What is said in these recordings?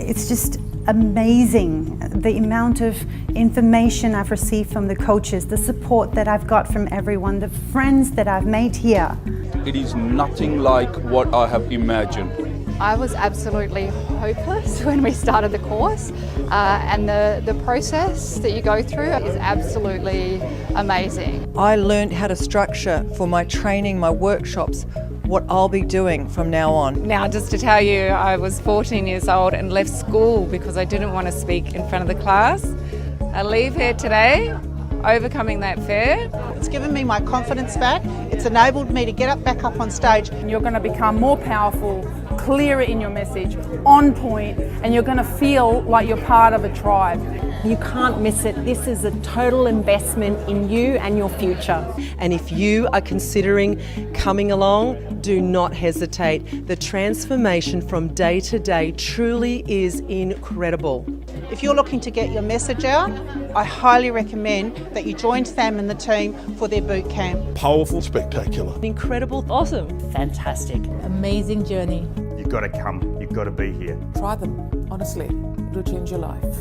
It's just amazing the amount of information I've received from the coaches, the support that I've got from everyone, the friends that I've made here. It is nothing like what I have imagined. I was absolutely hopeless when we started the course, and the process that you go through is absolutely amazing. I learned how to structure for my training, my workshops, what I'll be doing from now on. Now, just to tell you, I was 14 years old and left school because I didn't want to speak in front of the class. I leave here today, overcoming that fear. It's given me my confidence back. It's enabled me to get back up on stage. You're going to become more powerful, clearer in your message, on point, and you're going to feel like you're part of a tribe. You can't miss it. This is a total investment in you and your future. And if you are considering coming along, do not hesitate. The transformation from day to day truly is incredible. If you're looking to get your message out, I highly recommend that you join Sam and the team for their boot camp. Powerful, spectacular. Incredible. Awesome. Fantastic. Amazing journey. You've got to come, you've got to be here. Try them, honestly. It'll change your life.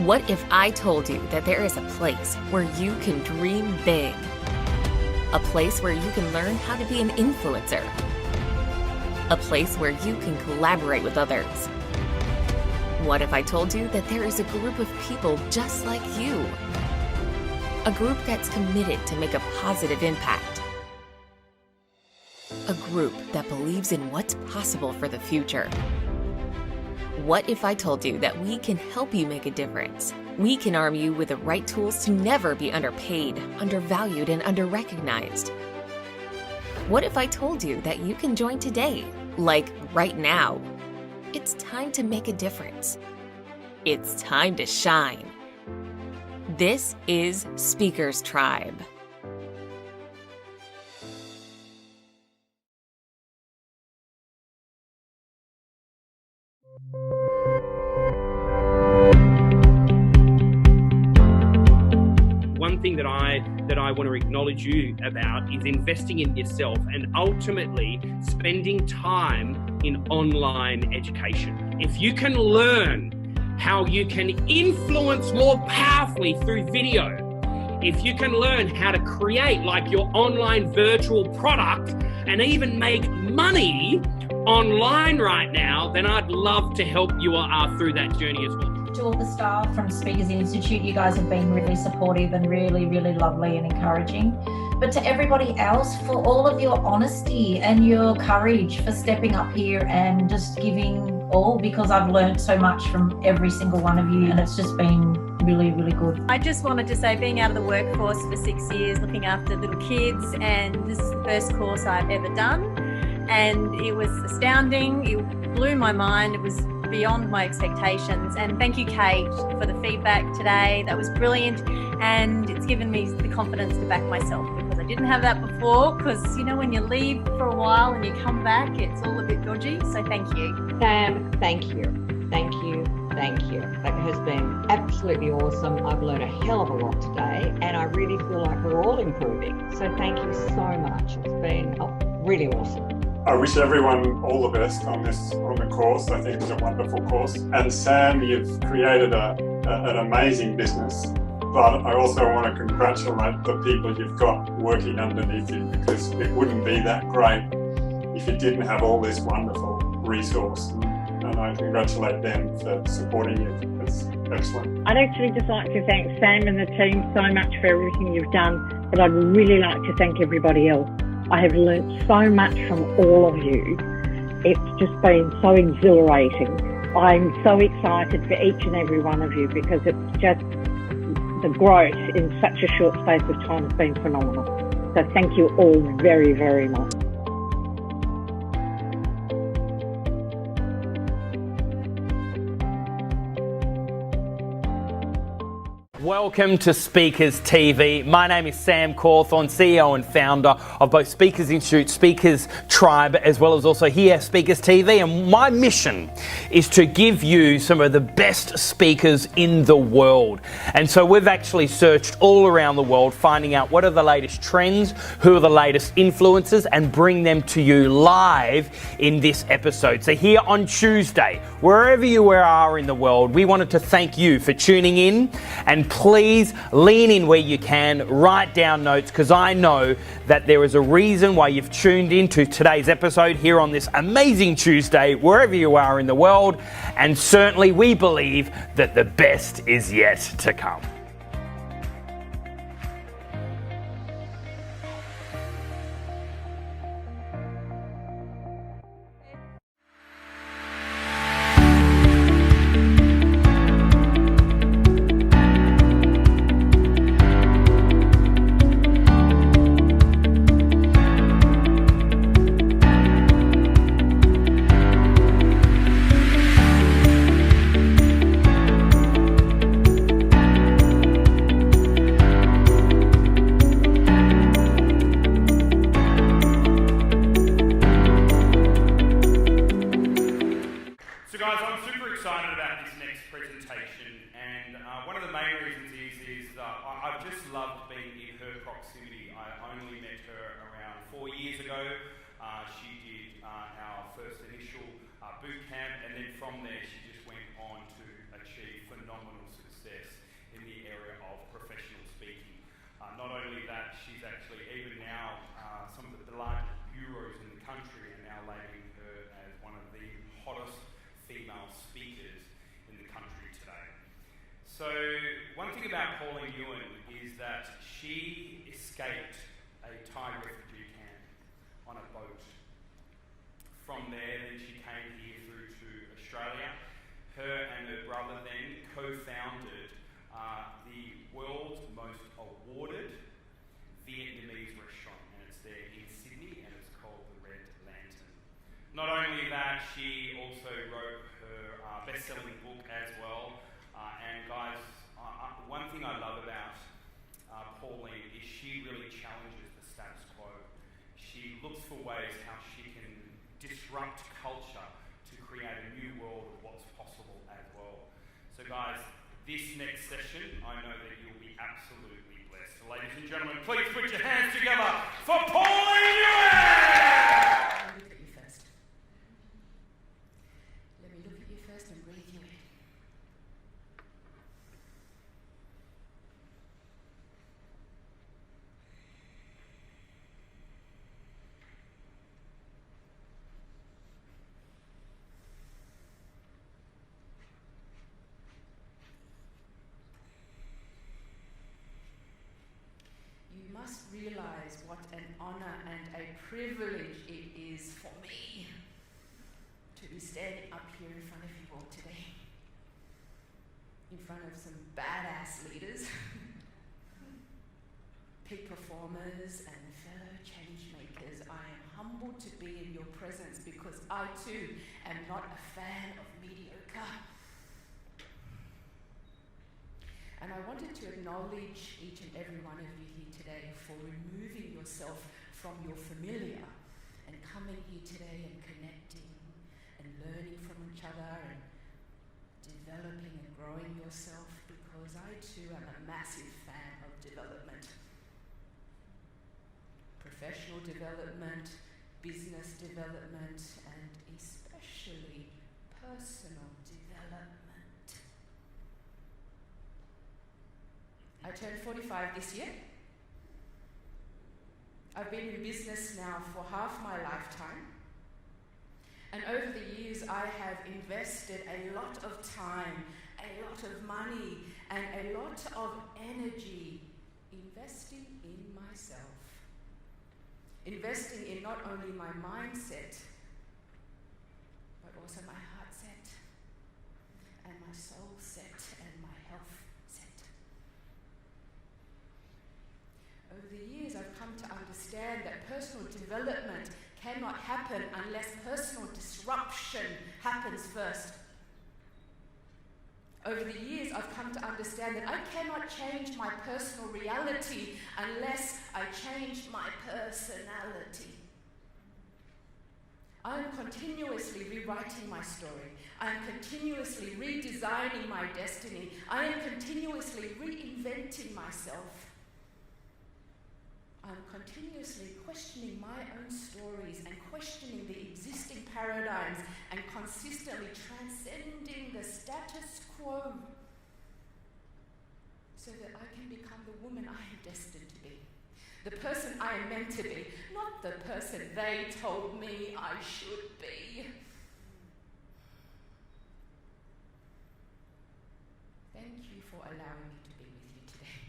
What if I told you that there is a place where you can dream big? A place where you can learn how to be an influencer. A place where you can collaborate with others. What if I told you that there is a group of people just like you? A group that's committed to make a positive impact. A group that believes in what's possible for the future. What if I told you that we can help you make a difference? We can arm you with the right tools to never be underpaid, undervalued, and underrecognized. What if I told you that you can join today, like right now? It's time to make a difference. It's time to shine. This is Speakers Tribe. One thing that I want to acknowledge you about is investing in yourself and ultimately spending time in online education. If you can learn how you can influence more powerfully through video, if you can learn how to create like your online virtual product and even make money online right now, then I'd love to help you through that journey as well. To all the staff from Speakers Institute, you guys have been really supportive and really, really lovely and encouraging. But to everybody else, for all of your honesty and your courage for stepping up here and just giving all, because I've learned so much from every single one of you and it's just been really, really good. I just wanted to say, being out of the workforce for 6 years, looking after little kids, and this is the first course I've ever done. And it was astounding. It blew my mind. It was beyond my expectations. And thank you, Kate, for the feedback today. That was brilliant. And it's given me the confidence to back myself, because I didn't have that before. Because, you know, when you leave for a while and you come back, it's all a bit dodgy. So thank you. Sam, thank you. Thank you. Thank you. That has been absolutely awesome. I've learned a hell of a lot today, and I really feel like we're all improving. So thank you so much. It's been really awesome. I wish everyone all the best on the course. I think it's a wonderful course. And Sam, you've created an amazing business, but I also want to congratulate the people you've got working underneath you, because it wouldn't be that great if you didn't have all this wonderful resource. And I congratulate them for supporting you. It's excellent. I'd actually just like to thank Sam and the team so much for everything you've done, but I'd really like to thank everybody else. I have learnt so much from all of you. It's just been so exhilarating. I'm so excited for each and every one of you, because it's just, the growth in such a short space of time has been phenomenal. So thank you all very, very much. Welcome to Speakers TV. My name is Sam Cawthorne, CEO and founder of both Speakers Institute, Speakers Tribe, as well as also here Speakers TV. And my mission is to give you some of the best speakers in the world. And so we've actually searched all around the world, finding out what are the latest trends, who are the latest influencers, and bring them to you live in this episode. So here on Tuesday, wherever you are in the world, we wanted to thank you for tuning in, and please lean in where you can, write down notes, because I know that there is a reason why you've tuned into today's episode here on this amazing Tuesday, wherever you are in the world, and certainly we believe that the best is yet to come. So one thing about Pauline Nguyen is that she escaped a Thai refugee camp on a boat. From there, then she came here through to Australia. Her and her brother then co-founded the world's most awarded Vietnamese restaurant, and it's there in Sydney, and it's called the Red Lantern. Not only that, she also wrote her best-selling book as well. And guys, one thing I love about Pauline is she really challenges the status quo. She looks for ways how she can disrupt culture to create a new world of what's possible as well. So guys, this next session, I know that you'll be absolutely blessed. So ladies and gentlemen, please put your hands together for Pauline Nguyen! Look at you first. Let me look at you first and breathe you in. You must realize what an honor and a privilege it is for me to be standing up here in front of you all today, in front of some badass leaders, peak performers and fellow change makers. I am humbled to be in your presence because I too am not a fan of mediocre. And I wanted to acknowledge each and every one of you here today for removing yourself from your familiar and coming here today and connecting and learning from each other and developing and growing yourself, because I too am a massive fan of development. Professional development, business development, and especially personal development. I turned 45 this year. I've been in business now for half my lifetime. And over the years, I have invested a lot of time, a lot of money, and a lot of energy investing in myself. Investing in not only my mindset, but also my heart set, and my soul set, and my health set. Over the years, I've come to understand that personal development cannot happen unless personal disruption happens first. Over the years, I've come to understand that I cannot change my personal reality unless I change my personality. I am continuously rewriting my story. I am continuously redesigning my destiny. I am continuously reinventing myself. I'm continuously questioning my own stories and questioning the existing paradigms and consistently transcending the status quo so that I can become the woman I am destined to be. The person I am meant to be, not the person they told me I should be. Thank you for allowing me to be with you today.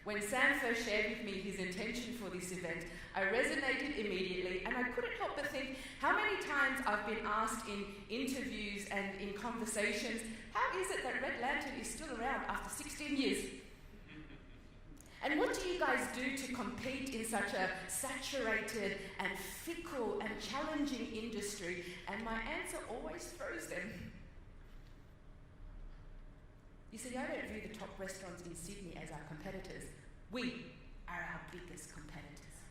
When Sam first shared with me his intention for this event, I resonated immediately, and I couldn't help but think how many times I've been asked in interviews and in conversations, how is it that Red Lantern is still around after 16 years? And what do you guys do to compete in such a saturated and fickle and challenging industry? And my answer always throws them. You see, I don't view the top restaurants in Sydney as our competitors. We are our biggest competitors.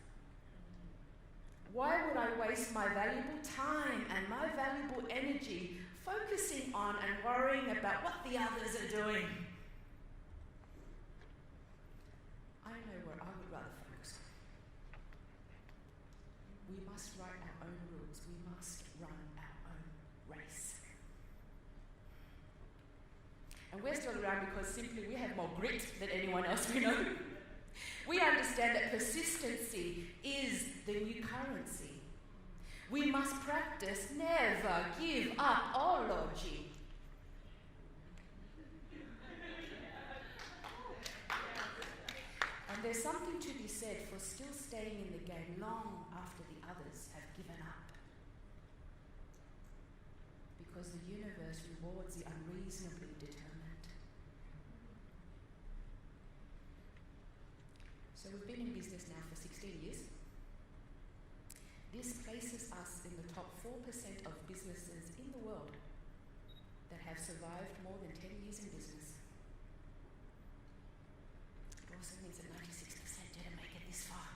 Why would I waste my valuable time and my valuable energy focusing on and worrying about what the others are doing? I know where I would rather focus. We must write our own rules. We must run our own race. And we're still around because simply we have more grit than anyone else we know. We understand that persistency is the new currency. We must practice never give up-ology. And there's something to be said for still staying in the game long after the others have given up. Because the universe rewards the unreasonably determined. So we've been in business now for 16 years. This places us in the top 4% of businesses in the world that have survived more than 10 years in business. It also means that 96% didn't make it this far.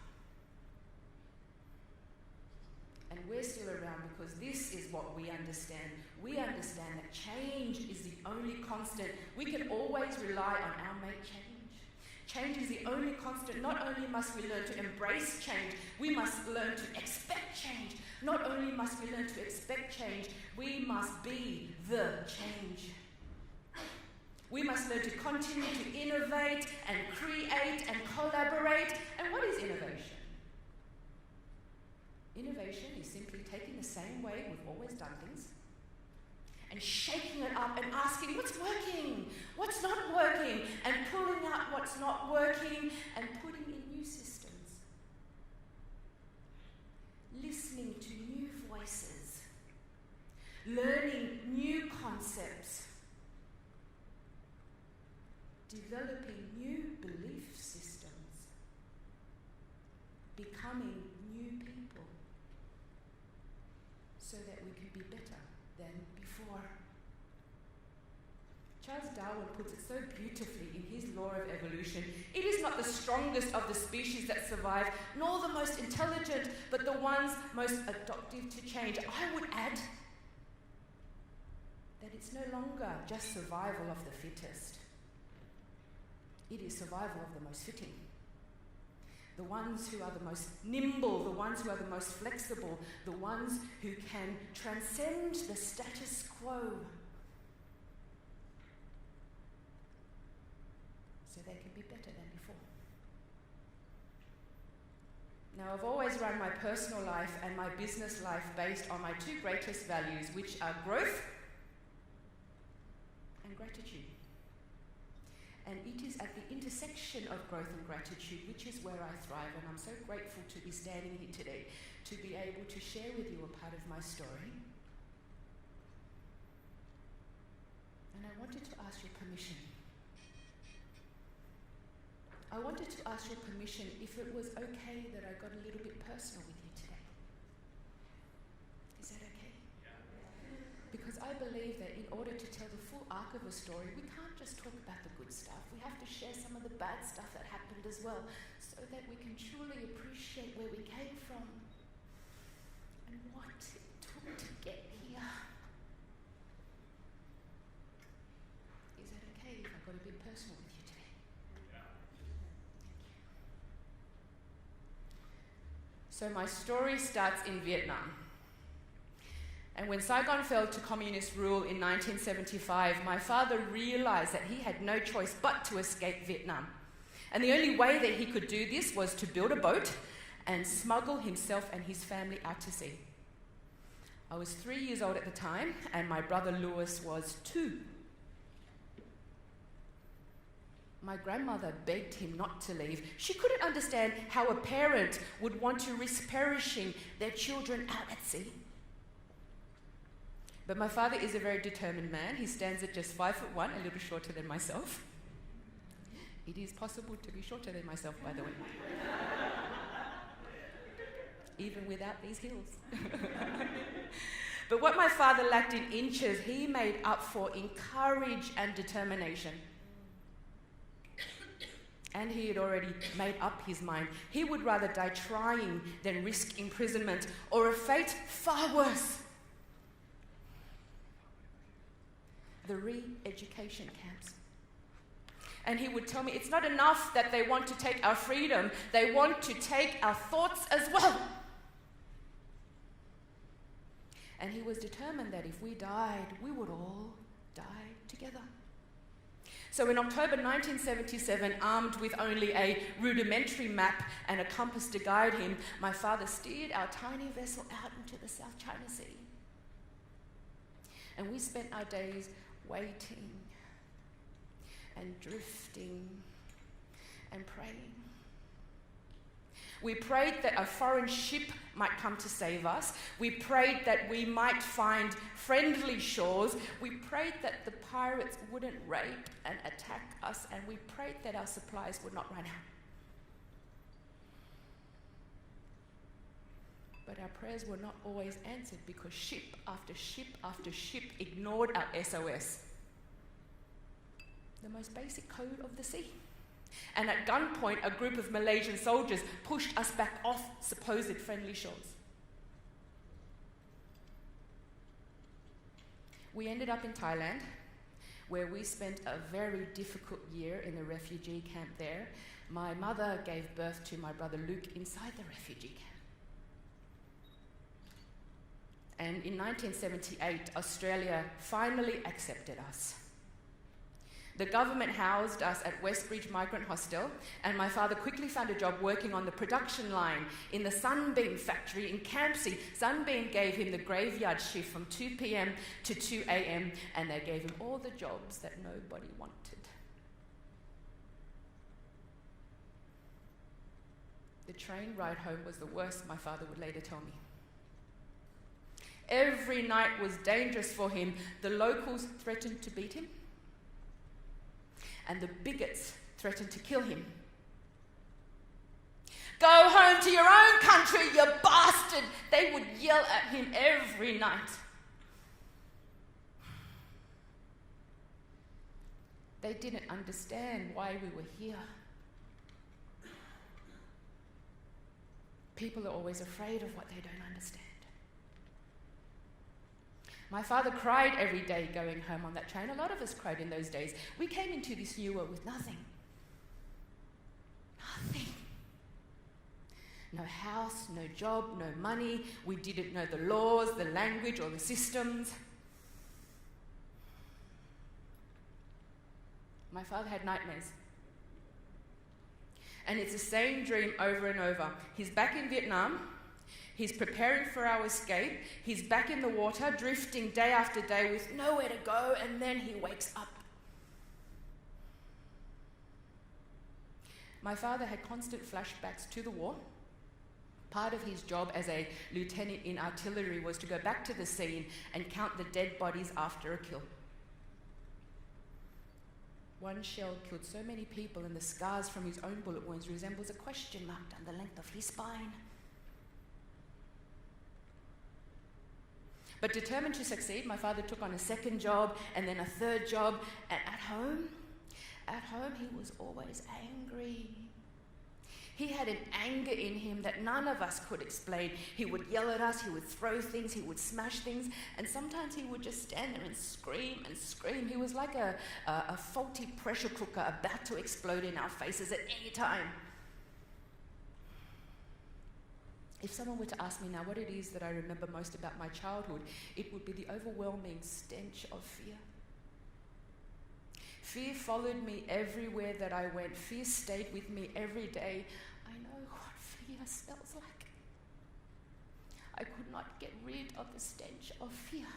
And we're still around because this is what we understand. We understand that change is the only constant. We can always rely on our mate change. Change is the only constant. Not only must we learn to embrace change, we must learn to expect change. Not only must we learn to expect change, we must be the change. We must learn to continue to innovate and create and collaborate. And what is innovation? Innovation is simply taking the same way we've always done things and shaking it up and asking what's working, what's not working, and pulling out what's not working and putting in new systems. Listening to new voices, learning new concepts, developing new belief systems, becoming new people, so that we can be better than before. Charles Darwin puts it so beautifully in his law of evolution. It is not the strongest of the species that survive, nor the most intelligent, but the ones most adaptive to change. I would add that it's no longer just survival of the fittest. It is survival of the most fitting. The ones who are the most nimble, the ones who are the most flexible, the ones who can transcend the status quo so they can be better than before. Now, I've always run my personal life and my business life based on my two greatest values, which are growth and gratitude. And it is at the intersection of growth and gratitude which is where I thrive, and I'm so grateful to be standing here today to be able to share with you a part of my story. And I wanted to ask your permission. I wanted to ask your permission if it was okay that I got a little bit personal with you today. Is that okay? Yeah. Because I believe that in order to tell the full arc of a story, we can't just talk about the good stuff. We have to share some of the bad stuff that happened as well, so that we can truly appreciate where we came from and what it took to get here. Is that okay if I got a bit personal with you today? So my story starts in Vietnam. And when Saigon fell to communist rule in 1975, my father realized that he had no choice but to escape Vietnam. And the only way that he could do this was to build a boat and smuggle himself and his family out to sea. I was 3 years old at the time, and my brother Louis was 2. My grandmother begged him not to leave. She couldn't understand how a parent would want to risk perishing their children out at sea. But my father is a very determined man. He stands at just 5'1", a little shorter than myself. It is possible to be shorter than myself, by the way. Even without these heels. But what my father lacked in inches, he made up for in courage and determination. And he had already made up his mind. He would rather die trying than risk imprisonment or a fate far worse. The re-education camps. And he would tell me, it's not enough that they want to take our freedom, they want to take our thoughts as well. And he was determined that if we died, we would all die together. So in October 1977, armed with only a rudimentary map and a compass to guide him, my father steered our tiny vessel out into the South China Sea. And we spent our days waiting and drifting and praying. We prayed that a foreign ship might come to save us. We prayed that we might find friendly shores. We prayed that the pirates wouldn't rape and attack us, and we prayed that our supplies would not run out. But our prayers were not always answered because ship after ship after ship ignored our SOS. The most basic code of the sea. And at gunpoint, a group of Malaysian soldiers pushed us back off supposed friendly shores. We ended up in Thailand, where we spent a very difficult year in the refugee camp there. My mother gave birth to my brother Luke inside the refugee camp. And in 1978, Australia finally accepted us. The government housed us at Westbridge Migrant Hostel, and my father quickly found a job working on the production line in the Sunbeam factory in Campsie. Sunbeam gave him the graveyard shift from 2 p.m. to 2 a.m., and they gave him all the jobs that nobody wanted. The train ride home was the worst, my father would later tell me. Every night was dangerous for him. The locals threatened to beat him, and the bigots threatened to kill him. Go home to your own country, you bastard! They would yell at him every night. They didn't understand why we were here. People are always afraid of what they don't understand. My father cried every day going home on that train. A lot of us cried in those days. We came into this new world with nothing. Nothing. No house, no job, no money. We didn't know the laws, the language, or the systems. My father had nightmares. And it's the same dream over and over. He's back in Vietnam. He's preparing for our escape. He's back in the water, drifting day after day with nowhere to go, and then he wakes up. My father had constant flashbacks to the war. Part of his job as a lieutenant in artillery was to go back to the scene and count the dead bodies after a kill. One shell killed so many people, and the scars from his own bullet wounds resembles a question mark down the length of his spine. But determined to succeed, my father took on a second job and then a third job. And at home he was always angry. He had an anger in him that none of us could explain. He would yell at us, he would throw things, he would smash things, and sometimes he would just stand there and scream and scream. He was like a faulty pressure cooker about to explode in our faces at any time. If someone were to ask me now what it is that I remember most about my childhood, it would be the overwhelming stench of fear. Fear followed me everywhere that I went. Fear stayed with me every day. I know what fear smells like. I could not get rid of the stench of fear.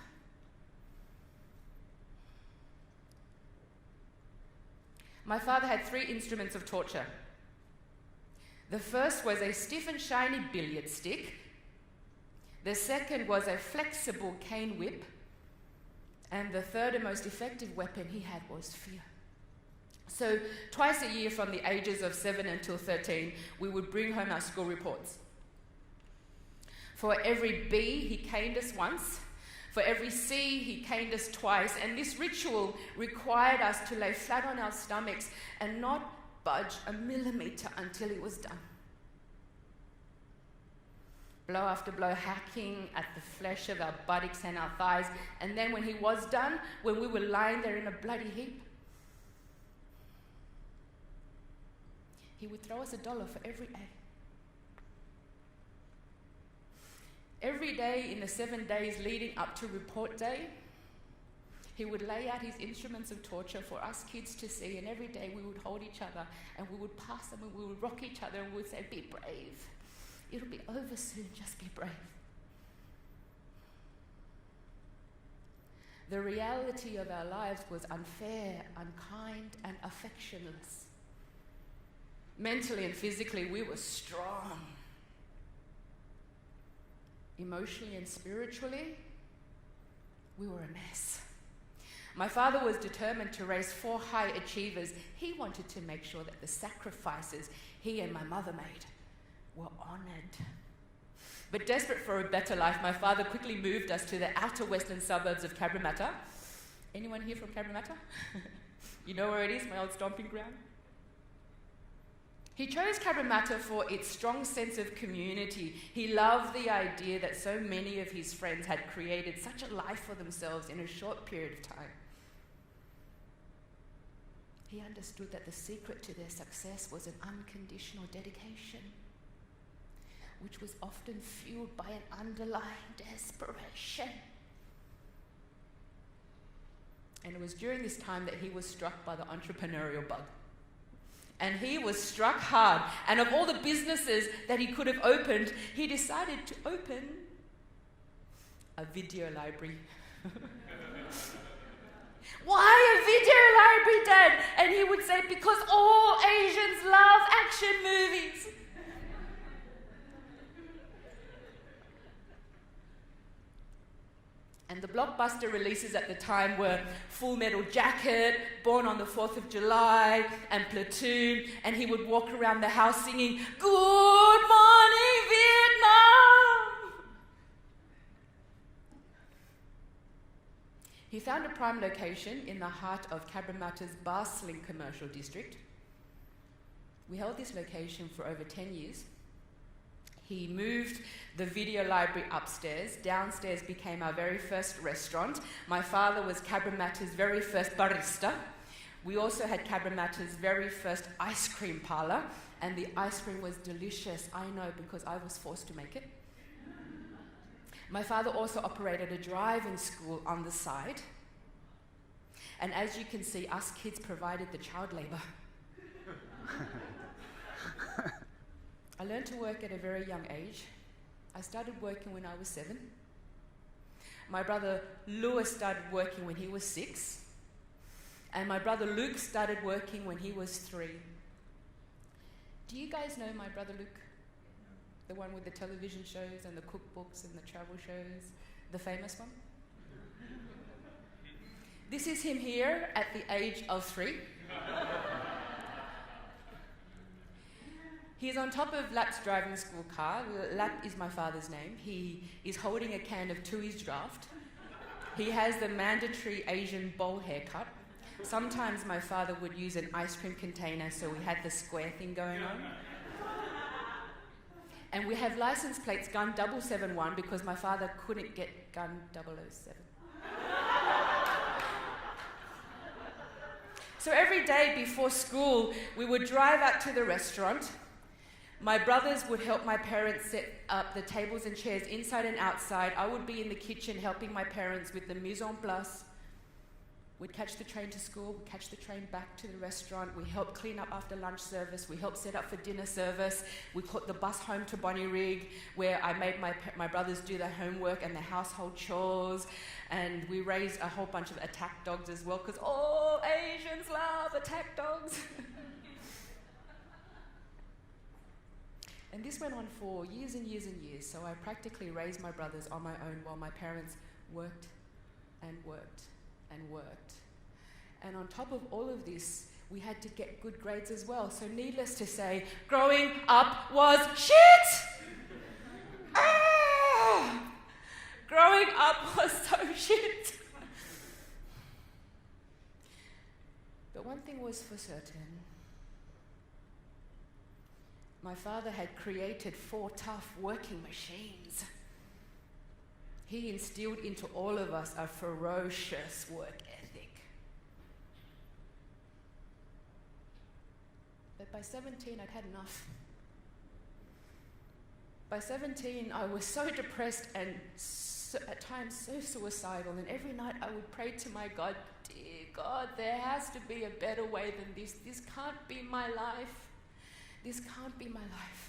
My father had 3 instruments of torture. The first was a stiff and shiny billiard stick. The second was a flexible cane whip. And the third and most effective weapon he had was fear. So twice a year from the ages of 7 until 13, we would bring home our school reports. For every B, he caned us once. For every C, he caned us twice. And this ritual required us to lay flat on our stomachs and not budge a millimetre until it was done. Blow after blow, hacking at the flesh of our buttocks and our thighs. And then when he was done, when we were lying there in a bloody heap, he would throw us $1 for every A. Every day in the 7 days leading up to report day, he would lay out his instruments of torture for us kids to see, and every day we would hold each other and we would pass them and we would rock each other and we would say, "Be brave. It'll be over soon, just be brave." The reality of our lives was unfair, unkind, and affectionless. Mentally and physically, we were strong. Emotionally and spiritually, we were a mess. My father was determined to raise 4 high achievers. He wanted to make sure that the sacrifices he and my mother made were honoured. But desperate for a better life, my father quickly moved us to the outer western suburbs of Cabramatta. Anyone here from Cabramatta? You know where it is, my old stomping ground? He chose Cabramatta for its strong sense of community. He loved the idea that so many of his friends had created such a life for themselves in a short period of time. He understood that the secret to their success was an unconditional dedication, which was often fueled by an underlying desperation. And it was during this time that he was struck by the entrepreneurial bug. And he was struck hard. And of all the businesses that he could have opened, he decided to open a video library. "Why a video library, Dad?" And he would say, "Because all Asians love action movies." And the blockbuster releases at the time were Full Metal Jacket, Born on the 4th of July, and Platoon. And he would walk around the house singing, "Good morning, Vietnam!" He found a prime location in the heart of Cabramatta's bustling commercial district. We held this location for over 10 years. He moved the video library upstairs. Downstairs became our very first restaurant. My father was Cabramatta's very first barista. We also had Cabramatta's very first ice cream parlour, and the ice cream was delicious, I know, because I was forced to make it. My father also operated a driving school on the side. And as you can see, us kids provided the child labour. I learned to work at a very young age. I started working when I was 7. My brother Lewis started working when he was 6. And my brother Luke started working when he was 3. Do you guys know my brother Luke? The one with the television shows and the cookbooks and the travel shows, the famous one? This is him here at the age of 3. He's on top of Lap's driving school car. Lap is my father's name. He is holding a can of Tui's Draft. He has the mandatory Asian bowl haircut. Sometimes my father would use an ice cream container, so we had the square thing going on. And we have license plates Gun 771 because my father couldn't get Gun 007. So every day before school, we would drive out to the restaurant. My brothers would help my parents set up the tables and chairs inside and outside. I would be in the kitchen helping my parents with the mise en place. We'd catch the train to school, we'd catch the train back to the restaurant, we helped clean up after lunch service, we helped set up for dinner service, we caught the bus home to Bonnyrigg, where I made my brothers do their homework and the household chores, and we raised a whole bunch of attack dogs as well, because all Asians love attack dogs. And this went on for years and years and years, so I practically raised my brothers on my own while my parents worked and worked and worked. And on top of all of this, we had to get good grades as well. So needless to say, growing up was shit! Growing up was so shit. But one thing was for certain. My father had created 4 tough working machines. He instilled into all of us a ferocious work ethic. But by 17, I'd had enough. By 17, I was so depressed and at times so suicidal, and every night I would pray to my God, dear God, there has to be a better way than this. This can't be my life. This can't be my life.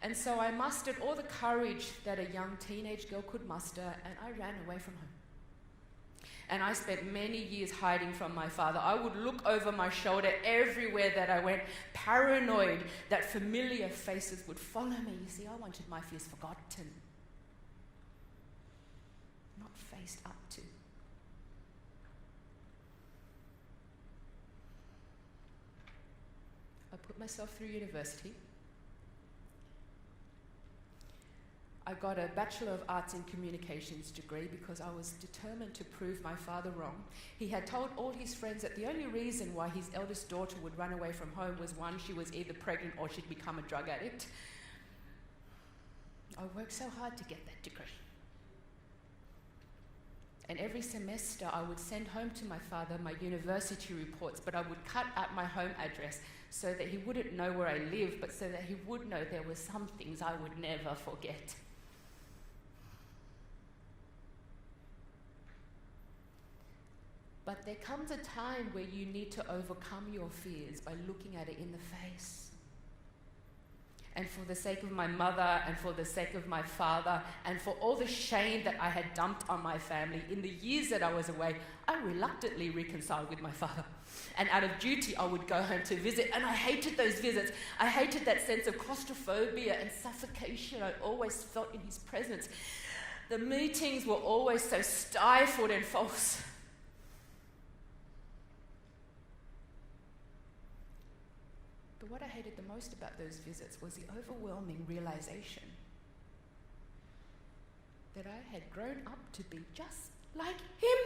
And so I mustered all the courage that a young teenage girl could muster, and I ran away from home. And I spent many years hiding from my father. I would look over my shoulder everywhere that I went, paranoid that familiar faces would follow me. You see, I wanted my fears forgotten, not faced up to. I put myself through university. I got a Bachelor of Arts in Communications degree because I was determined to prove my father wrong. He had told all his friends that the only reason why his eldest daughter would run away from home was, one, she was either pregnant or she'd become a drug addict. I worked so hard to get that degree. And every semester I would send home to my father my university reports, but I would cut out my home address so that he wouldn't know where I lived, but so that he would know there were some things I would never forget. But there comes a time where you need to overcome your fears by looking at it in the face. And for the sake of my mother, and for the sake of my father, and for all the shame that I had dumped on my family in the years that I was away, I reluctantly reconciled with my father. And out of duty, I would go home to visit, and I hated those visits. I hated that sense of claustrophobia and suffocation I always felt in his presence. The meetings were always so stifled and false. But what I hated the most about those visits was the overwhelming realization that I had grown up to be just like him.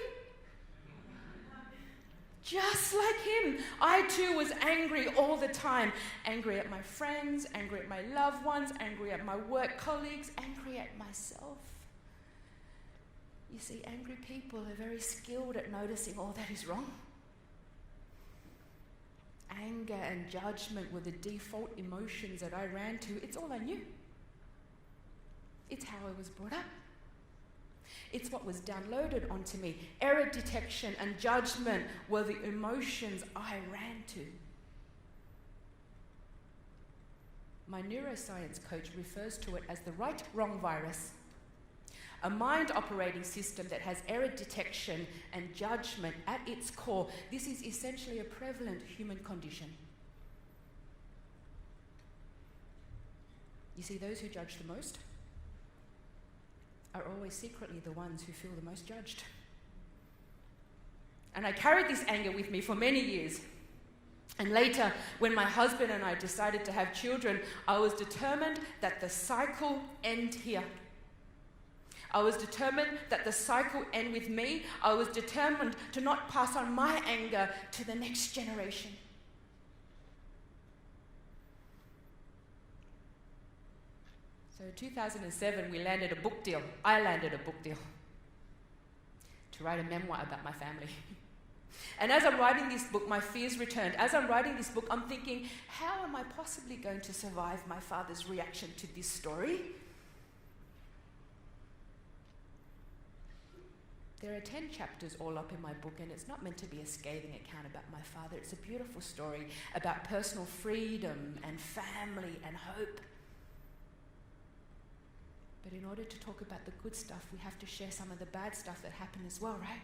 Just like him. I too was angry all the time. Angry at my friends, angry at my loved ones, angry at my work colleagues, angry at myself. You see, angry people are very skilled at noticing all that is wrong. Anger and judgment were the default emotions that I ran to. It's all I knew. It's how I was brought up. It's what was downloaded onto me. Error detection and judgment were the emotions I ran to. My neuroscience coach refers to it as the right-wrong virus. A mind operating system that has error detection and judgment at its core. This is essentially a prevalent human condition. You see, those who judge the most are always secretly the ones who feel the most judged. And I carried this anger with me for many years. And later, when my husband and I decided to have children, I was determined that the cycle end here. I was determined that the cycle end with me. I was determined to not pass on my anger to the next generation. So in 2007, we landed a book deal. I landed a book deal to write a memoir about my family. And as I'm writing this book, my fears returned. As I'm writing this book, I'm thinking, how am I possibly going to survive my father's reaction to this story? There are 10 chapters all up in my book, and it's not meant to be a scathing account about my father. It's a beautiful story about personal freedom and family and hope. But in order to talk about the good stuff, we have to share some of the bad stuff that happened as well, right?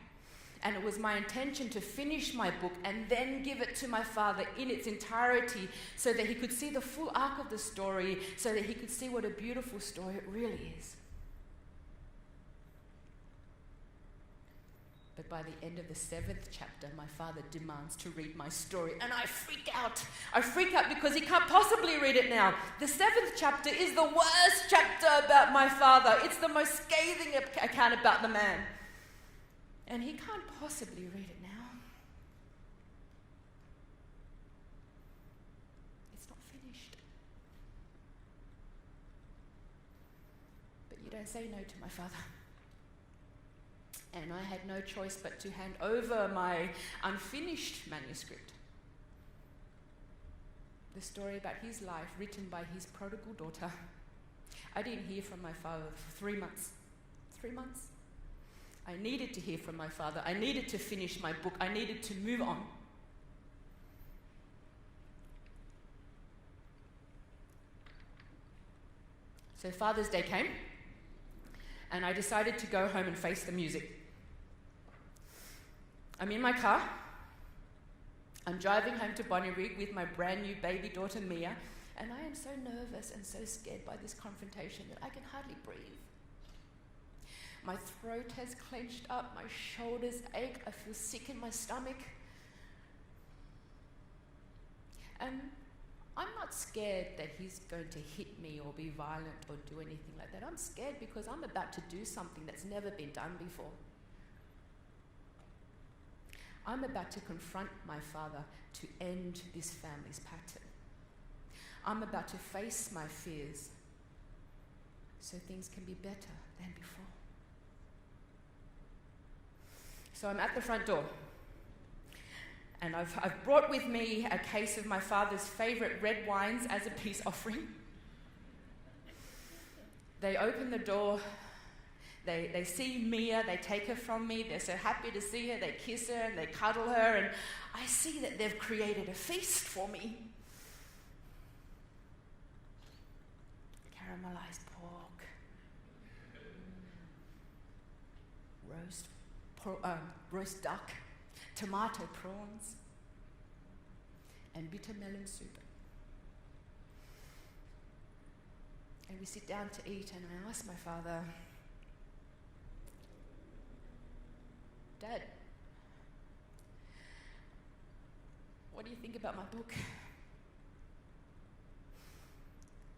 And it was my intention to finish my book and then give it to my father in its entirety so that he could see the full arc of the story, so that he could see what a beautiful story it really is. But by the end of the 7th chapter, my father demands to read my story, and I freak out. I freak out because he can't possibly read it now. The 7th chapter is the worst chapter about my father. It's the most scathing account about the man. And he can't possibly read it now. It's not finished. But you don't say no to my father. And I had no choice but to hand over my unfinished manuscript. The story about his life, written by his prodigal daughter. I didn't hear from my father for 3 months. 3 months. I needed to hear from my father. I needed to finish my book. I needed to move on. So Father's Day came, and I decided to go home and face the music. I'm in my car. I'm driving home to Bonnyrigg with my brand new baby daughter Mia, and I am so nervous and so scared by this confrontation that I can hardly breathe. My throat has clenched up, my shoulders ache, I feel sick in my stomach. And I'm not scared that he's going to hit me or be violent or do anything like that. I'm scared because I'm about to do something that's never been done before. I'm about to confront my father to end this family's pattern. I'm about to face my fears so things can be better than before. So I'm at the front door, and I've brought with me a case of my father's favourite red wines as a peace offering. They open the door, they see Mia, they take her from me, they're so happy to see her, they kiss her and they cuddle her, and I see that they've created a feast for me. Caramelized pork, roast duck, tomato prawns, and bitter melon soup. And we sit down to eat, and I ask my father, Dad, what do you think about my book?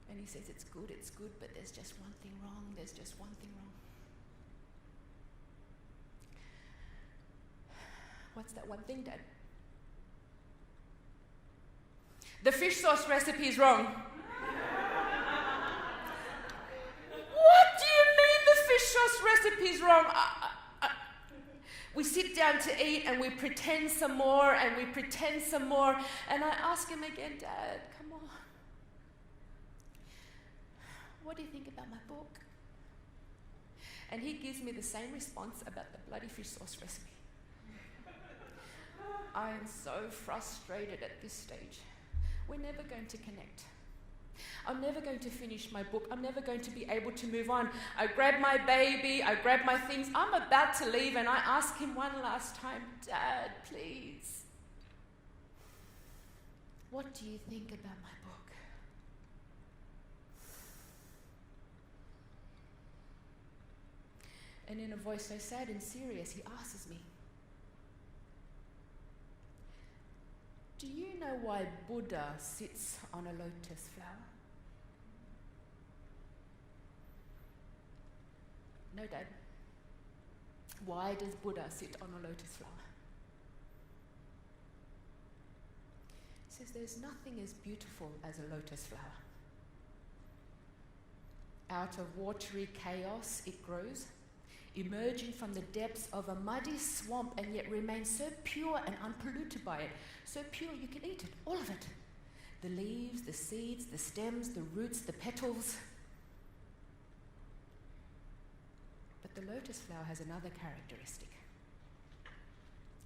And he says, it's good, but there's just one thing wrong, there's just one thing wrong. What's that one thing, Dad? The fish sauce recipe is wrong. What do you mean the fish sauce recipe is wrong? We sit down to eat and we pretend some more and we pretend some more. And I ask him again, Dad, come on. What do you think about my book? And he gives me the same response about the bloody fish sauce recipe. I am so frustrated at this stage. We're never going to connect. I'm never going to finish my book. I'm never going to be able to move on. I grab my baby, I grab my things. I'm about to leave and I ask him one last time, Dad, please, what do you think about my book? And in a voice so sad and serious, he asks me, do you know why Buddha sits on a lotus flower? No, Dad. Why does Buddha sit on a lotus flower? He says there's nothing as beautiful as a lotus flower. Out of watery chaos it grows, emerging from the depths of a muddy swamp, and yet remains so pure and unpolluted by it. So pure you can eat it, all of it. The leaves, the seeds, the stems, the roots, the petals. But the lotus flower has another characteristic.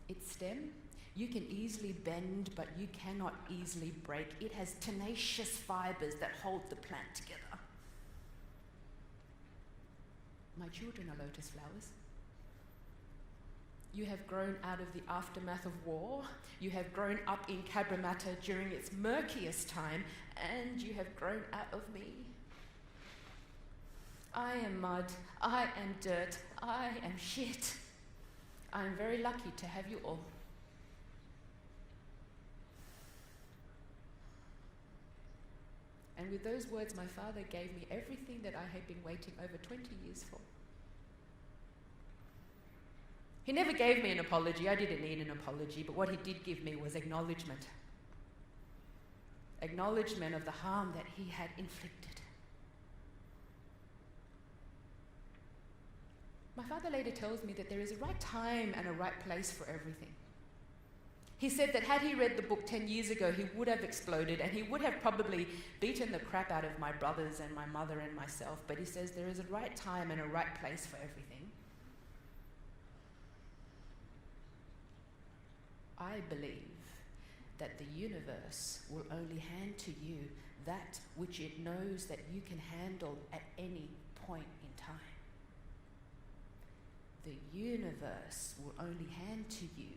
Its stem, you can easily bend, but you cannot easily break. It has tenacious fibers that hold the plant together. My children are lotus flowers. You have grown out of the aftermath of war. You have grown up in Cabramatta during its murkiest time, and you have grown out of me. I am mud, I am dirt, I am shit. I am very lucky to have you all. And with those words, my father gave me everything that I had been waiting over 20 years for. He never gave me an apology. I didn't need an apology, but what he did give me was acknowledgement. Acknowledgement of the harm that he had inflicted. My father later tells me that there is a right time and a right place for everything. He said that had he read the book 10 years ago, he would have exploded, and he would have probably beaten the crap out of my brothers and my mother and myself. But he says there is a right time and a right place for everything. I believe that the universe will only hand to you that which it knows that you can handle at any point in time. The universe will only hand to you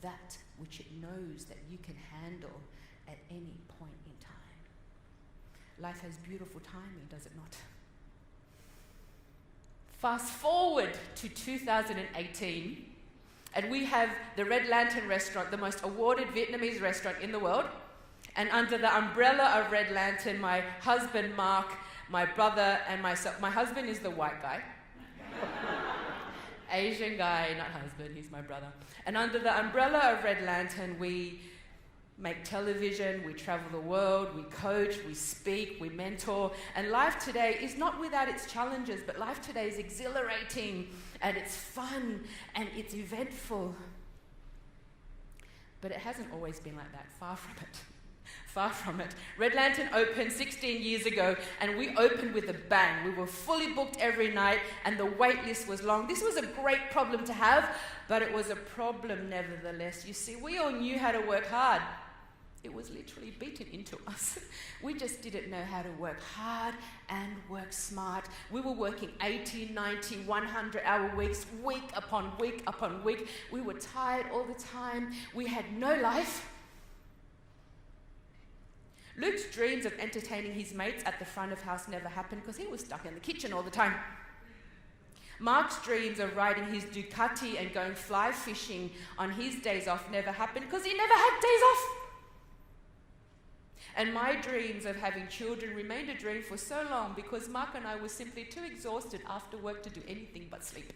that which it knows that you can handle at any point in time. Life has beautiful timing, does it not? Fast forward to 2018, and we have the Red Lantern restaurant, the most awarded Vietnamese restaurant in the world. And under the umbrella of Red Lantern, my husband Mark, my brother and myself, my husband is the white guy. Asian guy, not husband, he's my brother. And under the umbrella of Red Lantern, we make television, we travel the world, we coach, we speak, we mentor. And life today is not without its challenges, but life today is exhilarating and it's fun and it's eventful. But it hasn't always been like that, far from it. Far from it. Red Lantern opened 16 years ago, and we opened with a bang. We were fully booked every night, and the wait list was long. This was a great problem to have, but it was a problem nevertheless. You see, we all knew how to work hard. It was literally beaten into us. We just didn't know how to work hard and work smart. We were working 80, 90, 100-hour weeks, week upon week upon week. We were tired all the time. We had no life. Luke's dreams of entertaining his mates at the front of house never happened because he was stuck in the kitchen all the time. Mark's dreams of riding his Ducati and going fly fishing on his days off never happened because he never had days off. And my dreams of having children remained a dream for so long because Mark and I were simply too exhausted after work to do anything but sleep.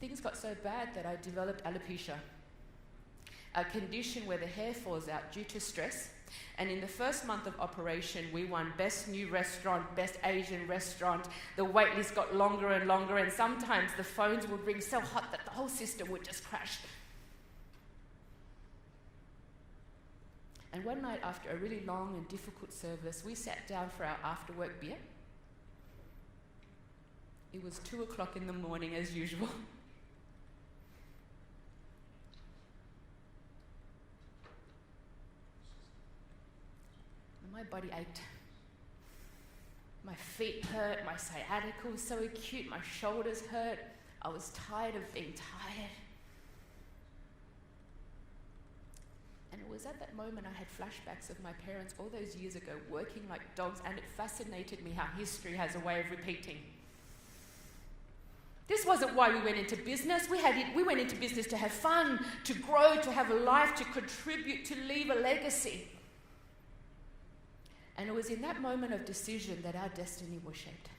Things got so bad that I developed alopecia, a condition where the hair falls out due to stress. And in the first month of operation, we won Best New Restaurant, Best Asian Restaurant. The wait list got longer and longer, and sometimes the phones would ring so hot that the whole system would just crash. And one night after a really long and difficult service, we sat down for our after-work beer. It was 2 o'clock in the morning as usual. My body ached. My feet hurt, my sciatica was so acute, my shoulders hurt. I was tired of being tired. And it was at that moment I had flashbacks of my parents all those years ago working like dogs, and it fascinated me how history has a way of repeating. This wasn't why we went into business. We went into business to have fun, to grow, to have a life, to contribute, to leave a legacy. And it was in that moment of decision that our destiny was shaped.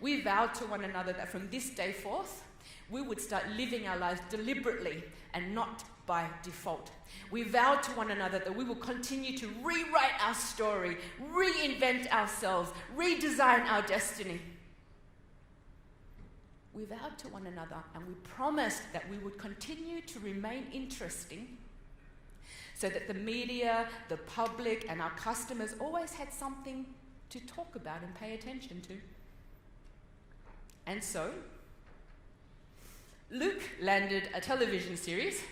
We vowed to one another that from this day forth, we would start living our lives deliberately and not by default. We vowed to one another that we will continue to rewrite our story, reinvent ourselves, redesign our destiny. We vowed to one another and we promised that we would continue to remain interesting so that the media, the public, and our customers always had something to talk about and pay attention to. And so, Luke landed a television series,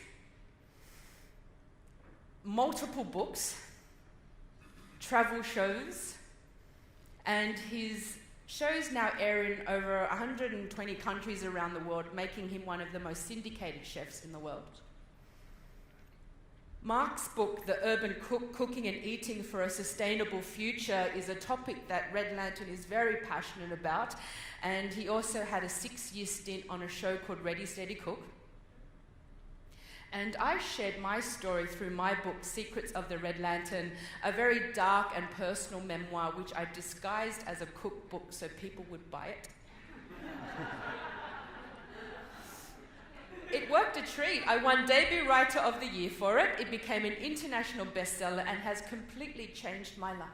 multiple books, travel shows, and his shows now air in over 120 countries around the world, making him one of the most syndicated chefs in the world. Mark's book, The Urban Cook, Cooking and Eating for a Sustainable Future, is a topic that Red Lantern is very passionate about, and he also had a 6-year stint on a show called Ready, Steady, Cook. And I shared my story through my book, Secrets of the Red Lantern, a very dark and personal memoir which I disguised as a cookbook so people would buy it. It worked a treat. I won Debut Writer of the Year for it. It became an international bestseller and has completely changed my life.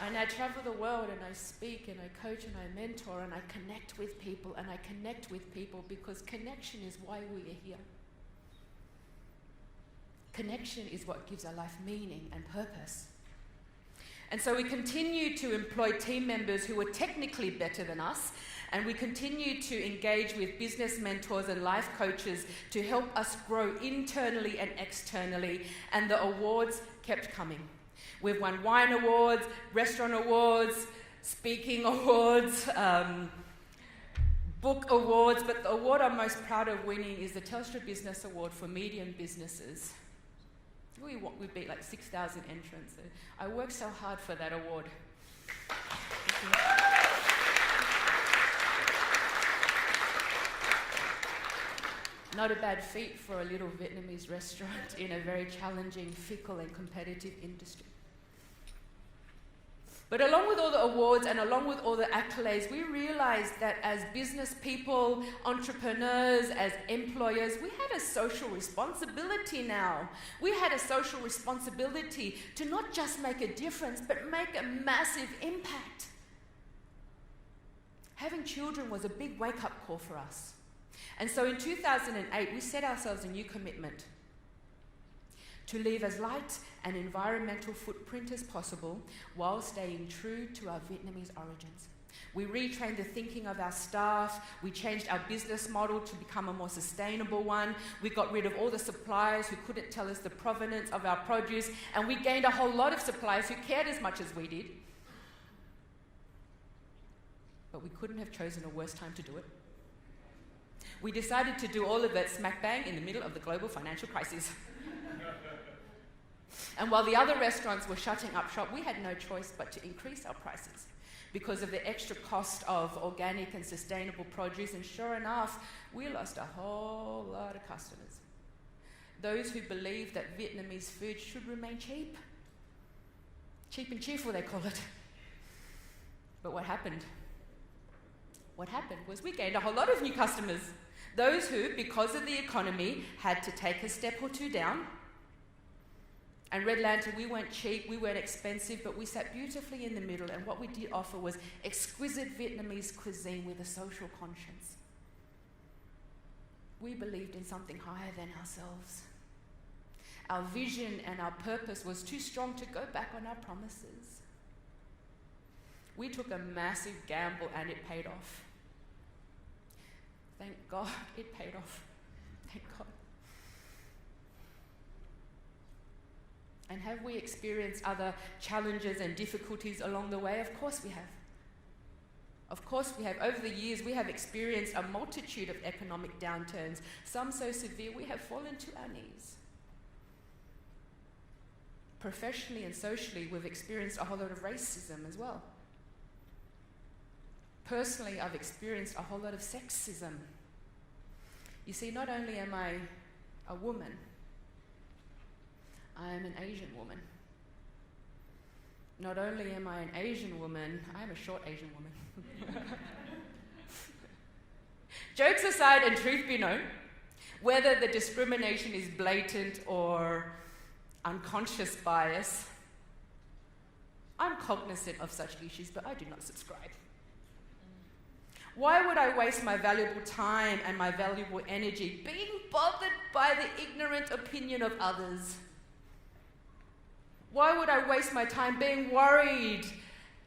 And I travel the world and I speak and I coach and I mentor and I connect with people and I connect with people because connection is why we are here. Connection is what gives our life meaning and purpose. And so we continue to employ team members who are technically better than us, and we continue to engage with business mentors and life coaches to help us grow internally and externally, and the awards kept coming. We've won wine awards, restaurant awards, speaking awards, book awards, but the award I'm most proud of winning is the Telstra Business Award for medium businesses. We beat like 6,000 entrants. I worked so hard for that award. Not a bad feat for a little Vietnamese restaurant in a very challenging, fickle and competitive industry. But along with all the awards and along with all the accolades, we realized that as business people, entrepreneurs, as employers, we had a social responsibility now. We had a social responsibility to not just make a difference, but make a massive impact. Having children was a big wake-up call for us. And so in 2008, we set ourselves a new commitment to leave as light an environmental footprint as possible while staying true to our Vietnamese origins. We retrained the thinking of our staff, we changed our business model to become a more sustainable one, we got rid of all the suppliers who couldn't tell us the provenance of our produce, and we gained a whole lot of suppliers who cared as much as we did. But we couldn't have chosen a worse time to do it. We decided to do all of it smack bang in the middle of the global financial crisis. And while the other restaurants were shutting up shop, we had no choice but to increase our prices because of the extra cost of organic and sustainable produce, and sure enough, we lost a whole lot of customers. Those who believe that Vietnamese food should remain cheap. Cheap and cheerful, they call it. But what happened? What happened was we gained a whole lot of new customers. Those who, because of the economy, had to take a step or two down. And Red Lantern, we weren't cheap, we weren't expensive, but we sat beautifully in the middle, and what we did offer was exquisite Vietnamese cuisine with a social conscience. We believed in something higher than ourselves. Our vision and our purpose was too strong to go back on our promises. We took a massive gamble and it paid off. Thank God it paid off. Thank God. And have we experienced other challenges and difficulties along the way? Of course we have. Of course we have. Over the years, we have experienced a multitude of economic downturns, some so severe we have fallen to our knees. professionally and socially, we've experienced a whole lot of racism as well. Personally, I've experienced a whole lot of sexism. You see, not only am I a woman, I am an Asian woman. Not only am I an Asian woman, I am a short Asian woman. Jokes aside, and truth be known, whether the discrimination is blatant or unconscious bias, I'm cognizant of such issues, but I do not subscribe. Why would I waste my valuable time and my valuable energy being bothered by the ignorant opinion of others? Why would I waste my time being worried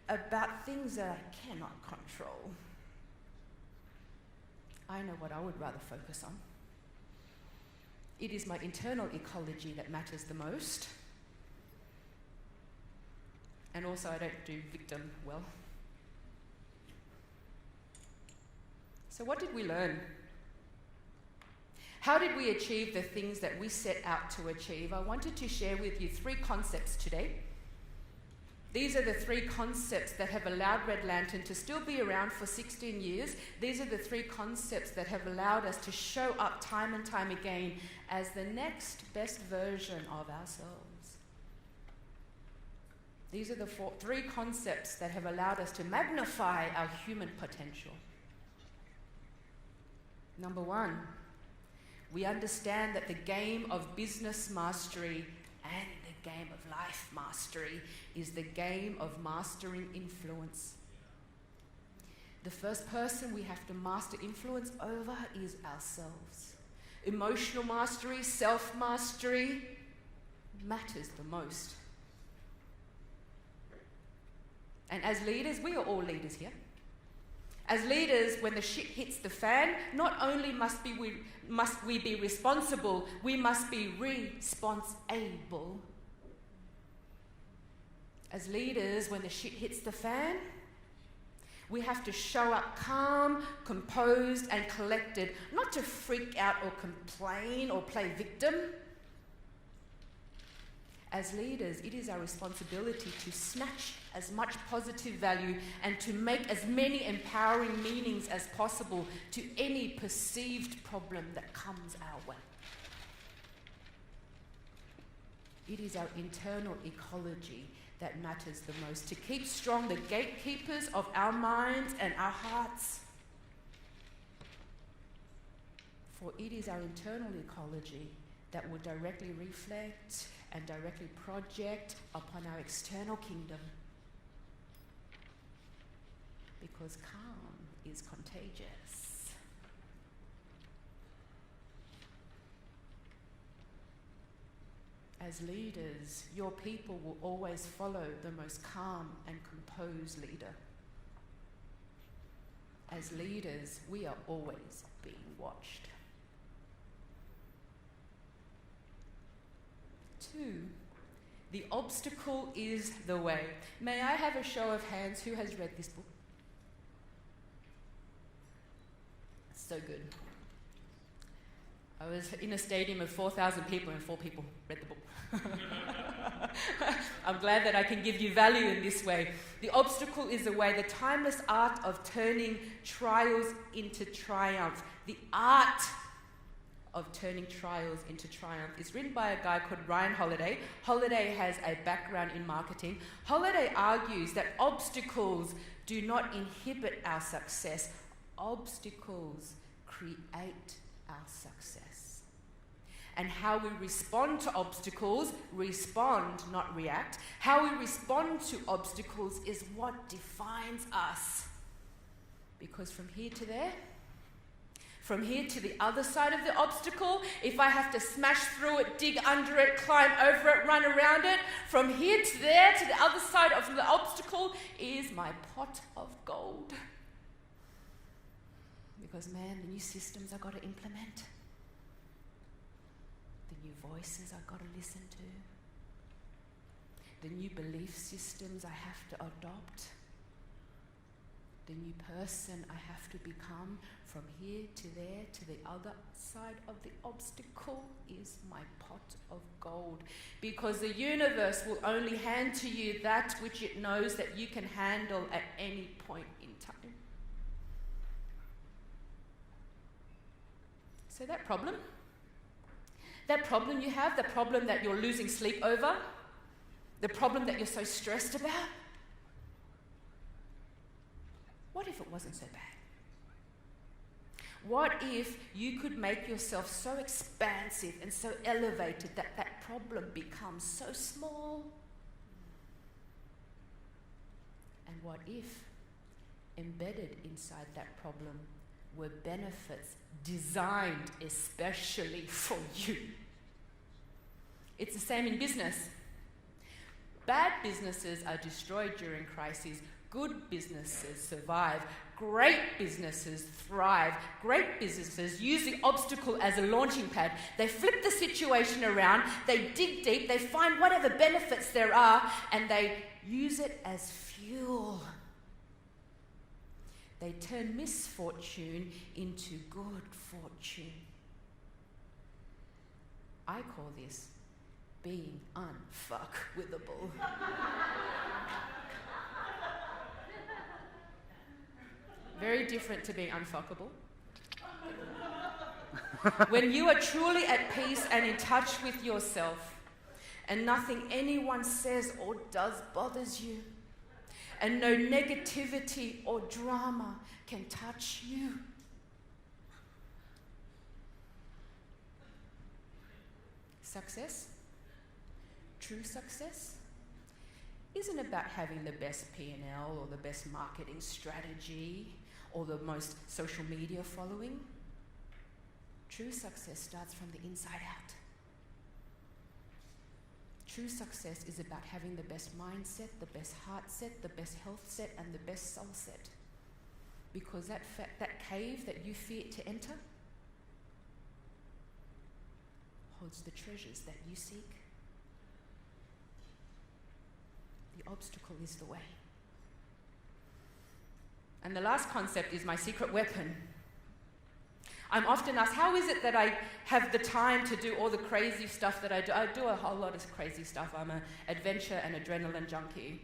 about things that I cannot control? I know what I would rather focus on. It is my internal ecology that matters the most. And also, I don't do victim well. So what did we learn? How did we achieve the things that we set out to achieve? I wanted to share with you 3 concepts today. These are the 3 concepts that have allowed Red Lantern to still be around for 16 years. These are the 3 concepts that have allowed us to show up time and time again as the next best version of ourselves. These are the 3 concepts that have allowed us to magnify our human potential. Number 1, we understand that the game of business mastery and the game of life mastery is the game of mastering influence. The first person we have to master influence over is ourselves. Emotional mastery, self-mastery matters the most. And as leaders, we are all leaders here. As leaders, when the shit hits the fan, not only must we be responsible, we must be responsible. As leaders, when the shit hits the fan, we have to show up calm, composed, and collected, not to freak out or complain or play victim. As leaders, it is our responsibility to snatch as much positive value and to make as many empowering meanings as possible to any perceived problem that comes our way. It is our internal ecology that matters the most, to keep strong the gatekeepers of our minds and our hearts. For it is our internal ecology that will directly reflect and directly project upon our external kingdom. Because calm is contagious. As leaders, your people will always follow the most calm and composed leader. As leaders, we are always being watched. 2, the obstacle is the way. May I have a show of hands who has read this book? So good. I was in a stadium of 4,000 people and 4 people read the book. I'm glad that I can give you value in this way. The obstacle is the way, the timeless art of turning trials into triumph. The art of turning trials into triumph is written by a guy called Ryan Holiday. Holiday has a background in marketing. Holiday argues that obstacles do not inhibit our success. Obstacles create our success. And how we respond to obstacles, respond, not react. How we respond to obstacles is what defines us. Because from here to there, from here to the other side of the obstacle, if I have to smash through it, dig under it, climb over it, run around it, from here to there, to the other side of the obstacle, is my pot of gold. Because man, the new systems I've got to implement, the new voices I've got to listen to, the new belief systems I have to adopt, the new person I have to become from here to there to the other side of the obstacle is my pot of gold. Because the universe will only hand to you that which it knows that you can handle at any point in time. So that problem you have, the problem that you're losing sleep over, the problem that you're so stressed about, what if it wasn't so bad? What if you could make yourself so expansive and so elevated that that problem becomes so small? And what if embedded inside that problem were benefits designed especially for you? It's the same in business. Bad businesses are destroyed during crises. Good businesses survive. Great businesses thrive. Great businesses use the obstacle as a launching pad. They flip the situation around, they dig deep, they find whatever benefits there are, and they use it as fuel. They turn misfortune into good fortune. I call this being unfuckwithable. Very different to being unfuckable. When you are truly at peace and in touch with yourself, and nothing anyone says or does bothers you, and no negativity or drama can touch you. Success, true success, isn't about having the best P&L or the best marketing strategy or the most social media following. True success starts from the inside out. True success is about having the best mindset, the best heart set, the best health set, and the best soul set. Because that cave that you fear to enter holds the treasures that you seek. The obstacle is the way. And the last concept is my secret weapon. I'm often asked, how is it that I have the time to do all the crazy stuff that I do? I do a whole lot of crazy stuff. I'm an adventure and adrenaline junkie.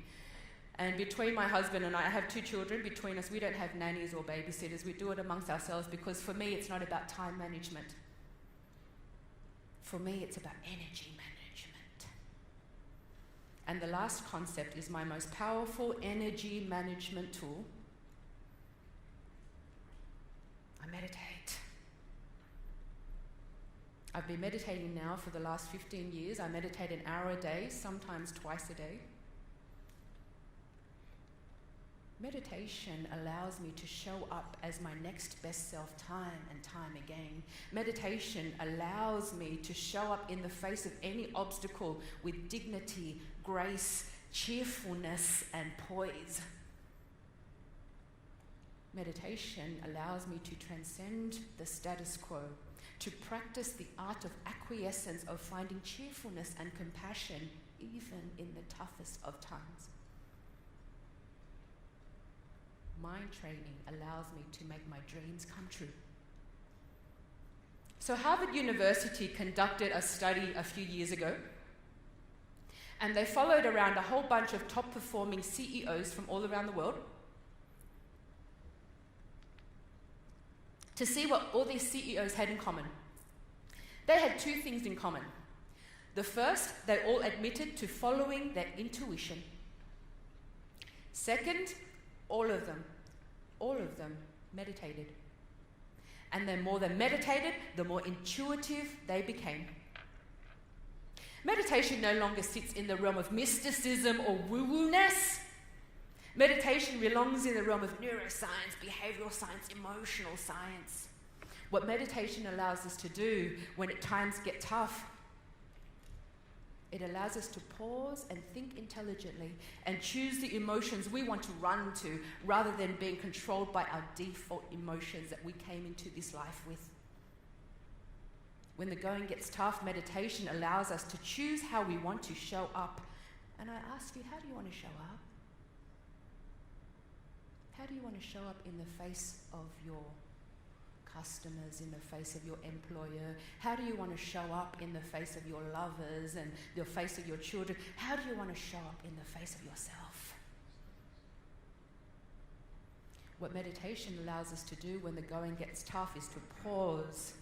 And between my husband and I have 2 children. Between us, we don't have nannies or babysitters. We do it amongst ourselves because for me, it's not about time management. For me, it's about energy management. And the last concept is my most powerful energy management tool. I meditate. I've been meditating now for the last 15 years. I meditate an hour a day, sometimes twice a day. Meditation allows me to show up as my next best self time and time again. Meditation allows me to show up in the face of any obstacle with dignity, grace, cheerfulness, and poise. Meditation allows me to transcend the status quo, to practice the art of acquiescence, of finding cheerfulness and compassion even in the toughest of times. Mind training allows me to make my dreams come true. So Harvard University conducted a study a few years ago, and they followed around a whole bunch of top performing CEOs from all around the world to see what all these CEOs had in common. They had 2 things in common. The first, they all admitted to following their intuition. Second, all of them meditated. And the more they meditated, the more intuitive they became. Meditation no longer sits in the realm of mysticism or woo-woo-ness. Meditation belongs in the realm of neuroscience, behavioral science, emotional science. What meditation allows us to do when times get tough, it allows us to pause and think intelligently and choose the emotions we want to run to rather than being controlled by our default emotions that we came into this life with. When the going gets tough, meditation allows us to choose how we want to show up. And I ask you, how do you want to show up? How do you want to show up in the face of your customers, in the face of your employer? How do you want to show up in the face of your lovers and the face of your children? How do you want to show up in the face of yourself? What meditation allows us to do when the going gets tough is to pause,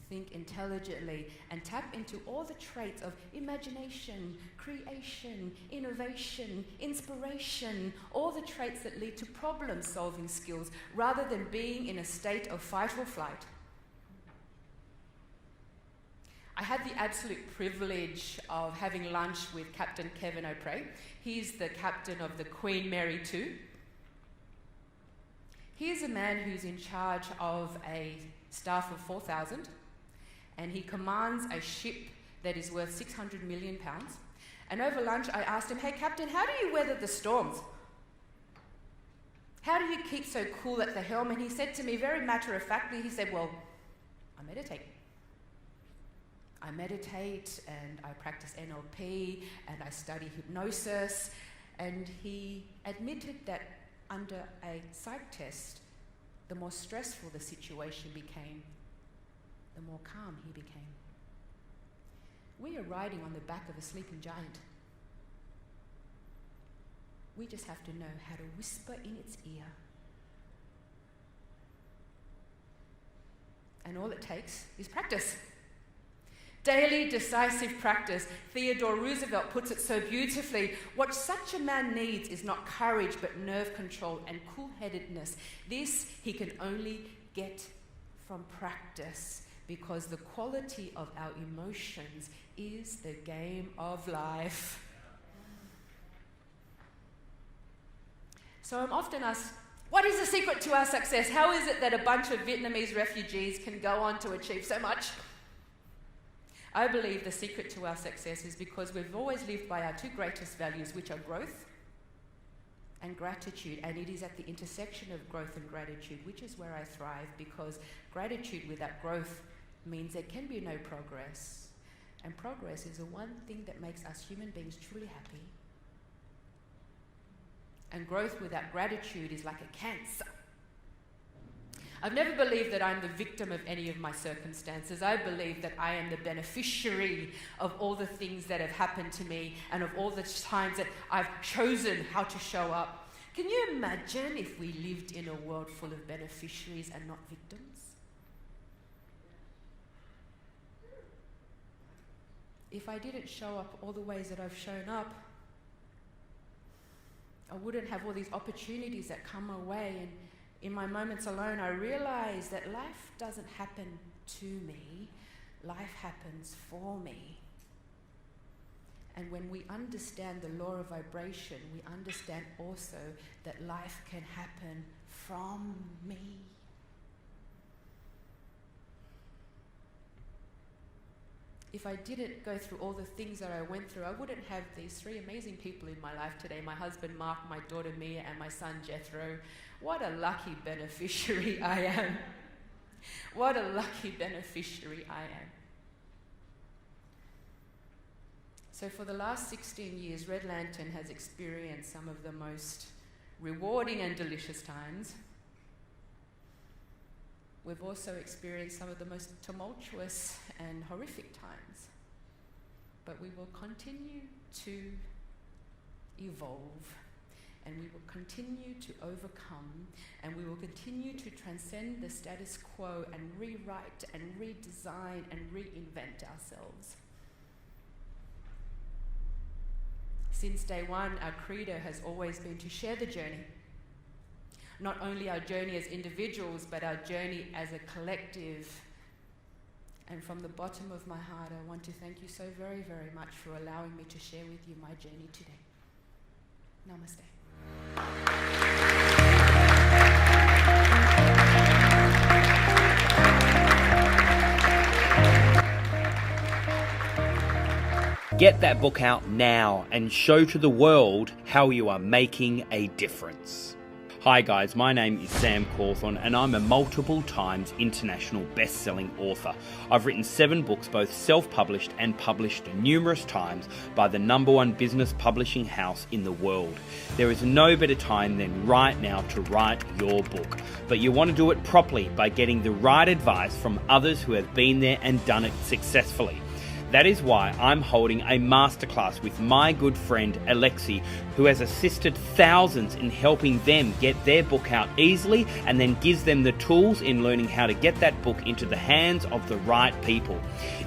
think intelligently, and tap into all the traits of imagination, creation, innovation, inspiration, all the traits that lead to problem-solving skills, rather than being in a state of fight or flight. I had the absolute privilege of having lunch with Captain Kevin O'Prey. He's the captain of the Queen Mary II. He is a man who's in charge of a staff of 4,000, and he commands a ship that is worth £600 million. And over lunch, I asked him, "Hey, Captain, how do you weather the storms? How do you keep so cool at the helm?" And he said to me, very matter-of-factly, he said, "Well, I meditate. I meditate, and I practice NLP, and I study hypnosis." And he admitted that under a psych test, the more stressful the situation became, the more calm he became. We are riding on the back of a sleeping giant. We just have to know how to whisper in its ear. And all it takes is practice. Daily decisive practice. Theodore Roosevelt puts it so beautifully. What such a man needs is not courage, but nerve control and cool-headedness. This he can only get from practice, because the quality of our emotions is the game of life. So I'm often asked, what is the secret to our success? How is it that a bunch of Vietnamese refugees can go on to achieve so much? I believe the secret to our success is because we've always lived by our two greatest values, which are growth and gratitude. And it is at the intersection of growth and gratitude, which is where I thrive, because gratitude without growth means there can be no progress. And progress is the one thing that makes us human beings truly happy. And growth without gratitude is like a cancer. I've never believed that I'm the victim of any of my circumstances. I believe that I am the beneficiary of all the things that have happened to me and of all the times that I've chosen how to show up. Can you imagine if we lived in a world full of beneficiaries and not victims? If I didn't show up all the ways that I've shown up, I wouldn't have all these opportunities that come my way. And in my moments alone, I realize that life doesn't happen to me, life happens for me. And when we understand the law of vibration, we understand also that life can happen from me. If I didn't go through all the things that I went through, I wouldn't have these three amazing people in my life today. My husband Mark, my daughter Mia, and my son Jethro. What a lucky beneficiary I am. What a lucky beneficiary I am. So for the last 16 years, Red Lantern has experienced some of the most rewarding and delicious times. We've also experienced some of the most tumultuous and horrific times. But we will continue to evolve, and we will continue to overcome, and we will continue to transcend the status quo and rewrite and redesign and reinvent ourselves. Since day one, our credo has always been to share the journey. Not only our journey as individuals, but our journey as a collective. And from the bottom of my heart, I want to thank you so very, very much for allowing me to share with you my journey today. Namaste. Get that book out now and show to the world how you are making a difference. Hi guys, my name is Sam Cawthorne and I'm a multiple times international best-selling author. I've written 7 books, both self-published and published numerous times by the #1 business publishing house in the world. There is no better time than right now to write your book, but you want to do it properly by getting the right advice from others who have been there and done it successfully. That is why I'm holding a masterclass with my good friend Alexi, who has assisted thousands in helping them get their book out easily and then gives them the tools in learning how to get that book into the hands of the right people.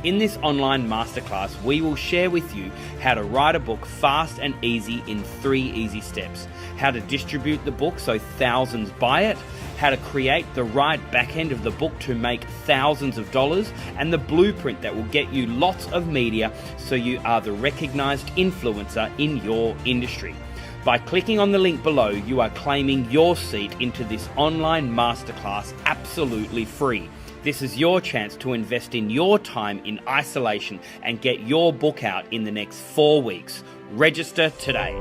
In this online masterclass, we will share with you how to write a book fast and easy in 3 easy steps, how to distribute the book so thousands buy it, how to create the right back end of the book to make thousands of dollars, and the blueprint that will get you lots of media so you are the recognized influencer in your industry. By clicking on the link below, you are claiming your seat into this online masterclass absolutely free. This is your chance to invest in your time in isolation and get your book out in the next 4 weeks. Register today.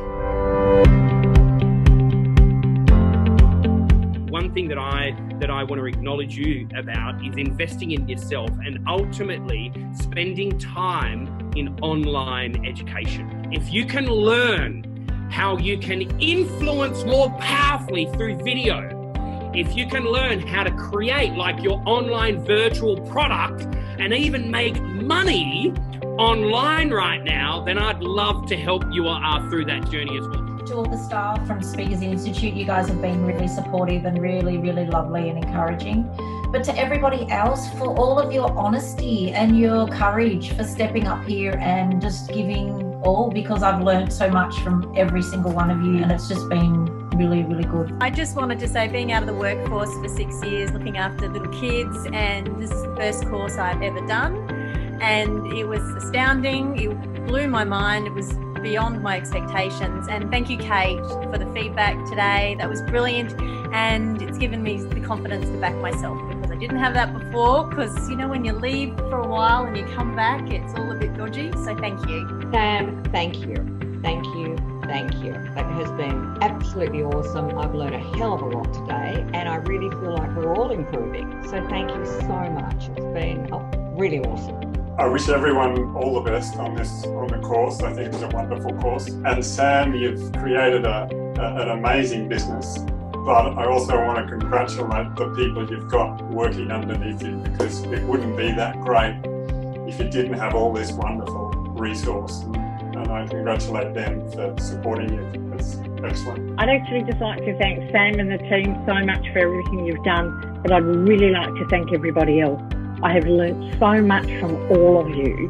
One thing that I want to acknowledge you about is investing in yourself and ultimately spending time in online education. If you can learn how you can influence more powerfully through video, if you can learn how to create like your online virtual product and even make money online right now, then I'd love to help you through that journey as well. To all the staff from Speakers Institute, you guys have been really supportive and really, really lovely and encouraging. But to everybody else, for all of your honesty and your courage for stepping up here and just giving all, because I've learned so much from every single one of you and it's just been really, really good. I just wanted to say, being out of the workforce for 6 years, looking after little kids, and this is the first course I've ever done. And it was astounding. It blew my mind. It was beyond my expectations. And thank you, Kate, for the feedback today. That was brilliant. And it's given me the confidence to back myself, because I didn't have that before. Because, you know, when you leave for a while and you come back, it's all a bit dodgy. So thank you. Sam, thank you. Thank you. Thank you. That has been absolutely awesome. I've learned a hell of a lot today, and I really feel like we're all improving. So thank you so much. It's been really awesome. I wish everyone all the best on the course. I think it's a wonderful course. And Sam, you've created an amazing business, but I also want to congratulate the people you've got working underneath you, because it wouldn't be that great if you didn't have all this wonderful resource. And I congratulate them for supporting you. It's excellent. I'd actually just like to thank Sam and the team so much for everything you've done, but I'd really like to thank everybody else. I have learnt so much from all of you.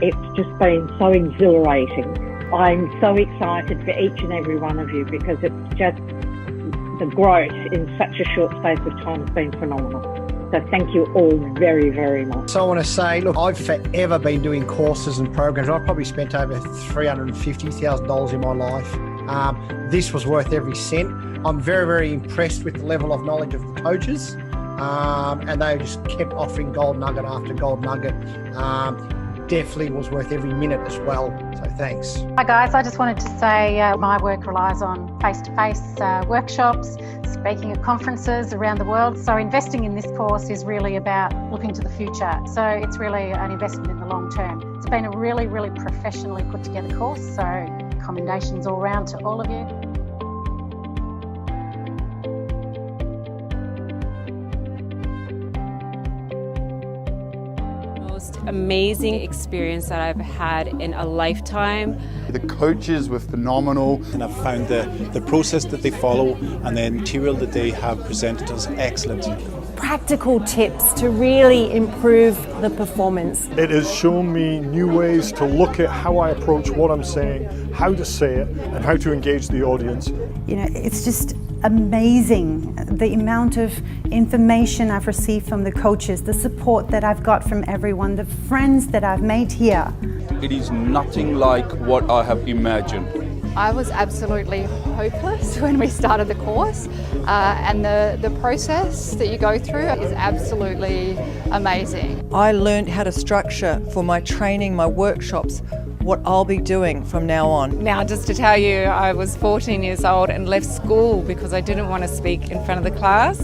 It's just been so exhilarating. I'm so excited for each and every one of you, because it's just the growth in such a short space of time has been phenomenal. So thank you all very, very much. So I want to say, look, I've forever been doing courses and programs. I've probably spent over $350,000 in my life. This was worth every cent. I'm very, very impressed with the level of knowledge of the coaches. And they just kept offering gold nugget after gold nugget. Definitely was worth every minute as well. So thanks. Hi guys, I just wanted to say my work relies on face-to-face workshops, speaking at conferences around the world. So investing in this course is really about looking to the future. So it's really an investment in the long term. It's been a really, really professionally put together course. So commendations all round to all of you. Amazing experience that I've had in a lifetime. The coaches were phenomenal. And I've found the process that they follow and the material that they have presented us excellent. Practical tips to really improve the performance. It has shown me new ways to look at how I approach what I'm saying, how to say it, and how to engage the audience. You know, it's just amazing the amount of information I've received from the coaches, the support that I've got from everyone, the friends that I've made here. It is nothing like what I have imagined. I was absolutely hopeless when we started the course, and the process that you go through is absolutely amazing. I learned how to structure for my training, my workshops, what I'll be doing from now on. Now, just to tell you, I was 14 years old and left school because I didn't want to speak in front of the class.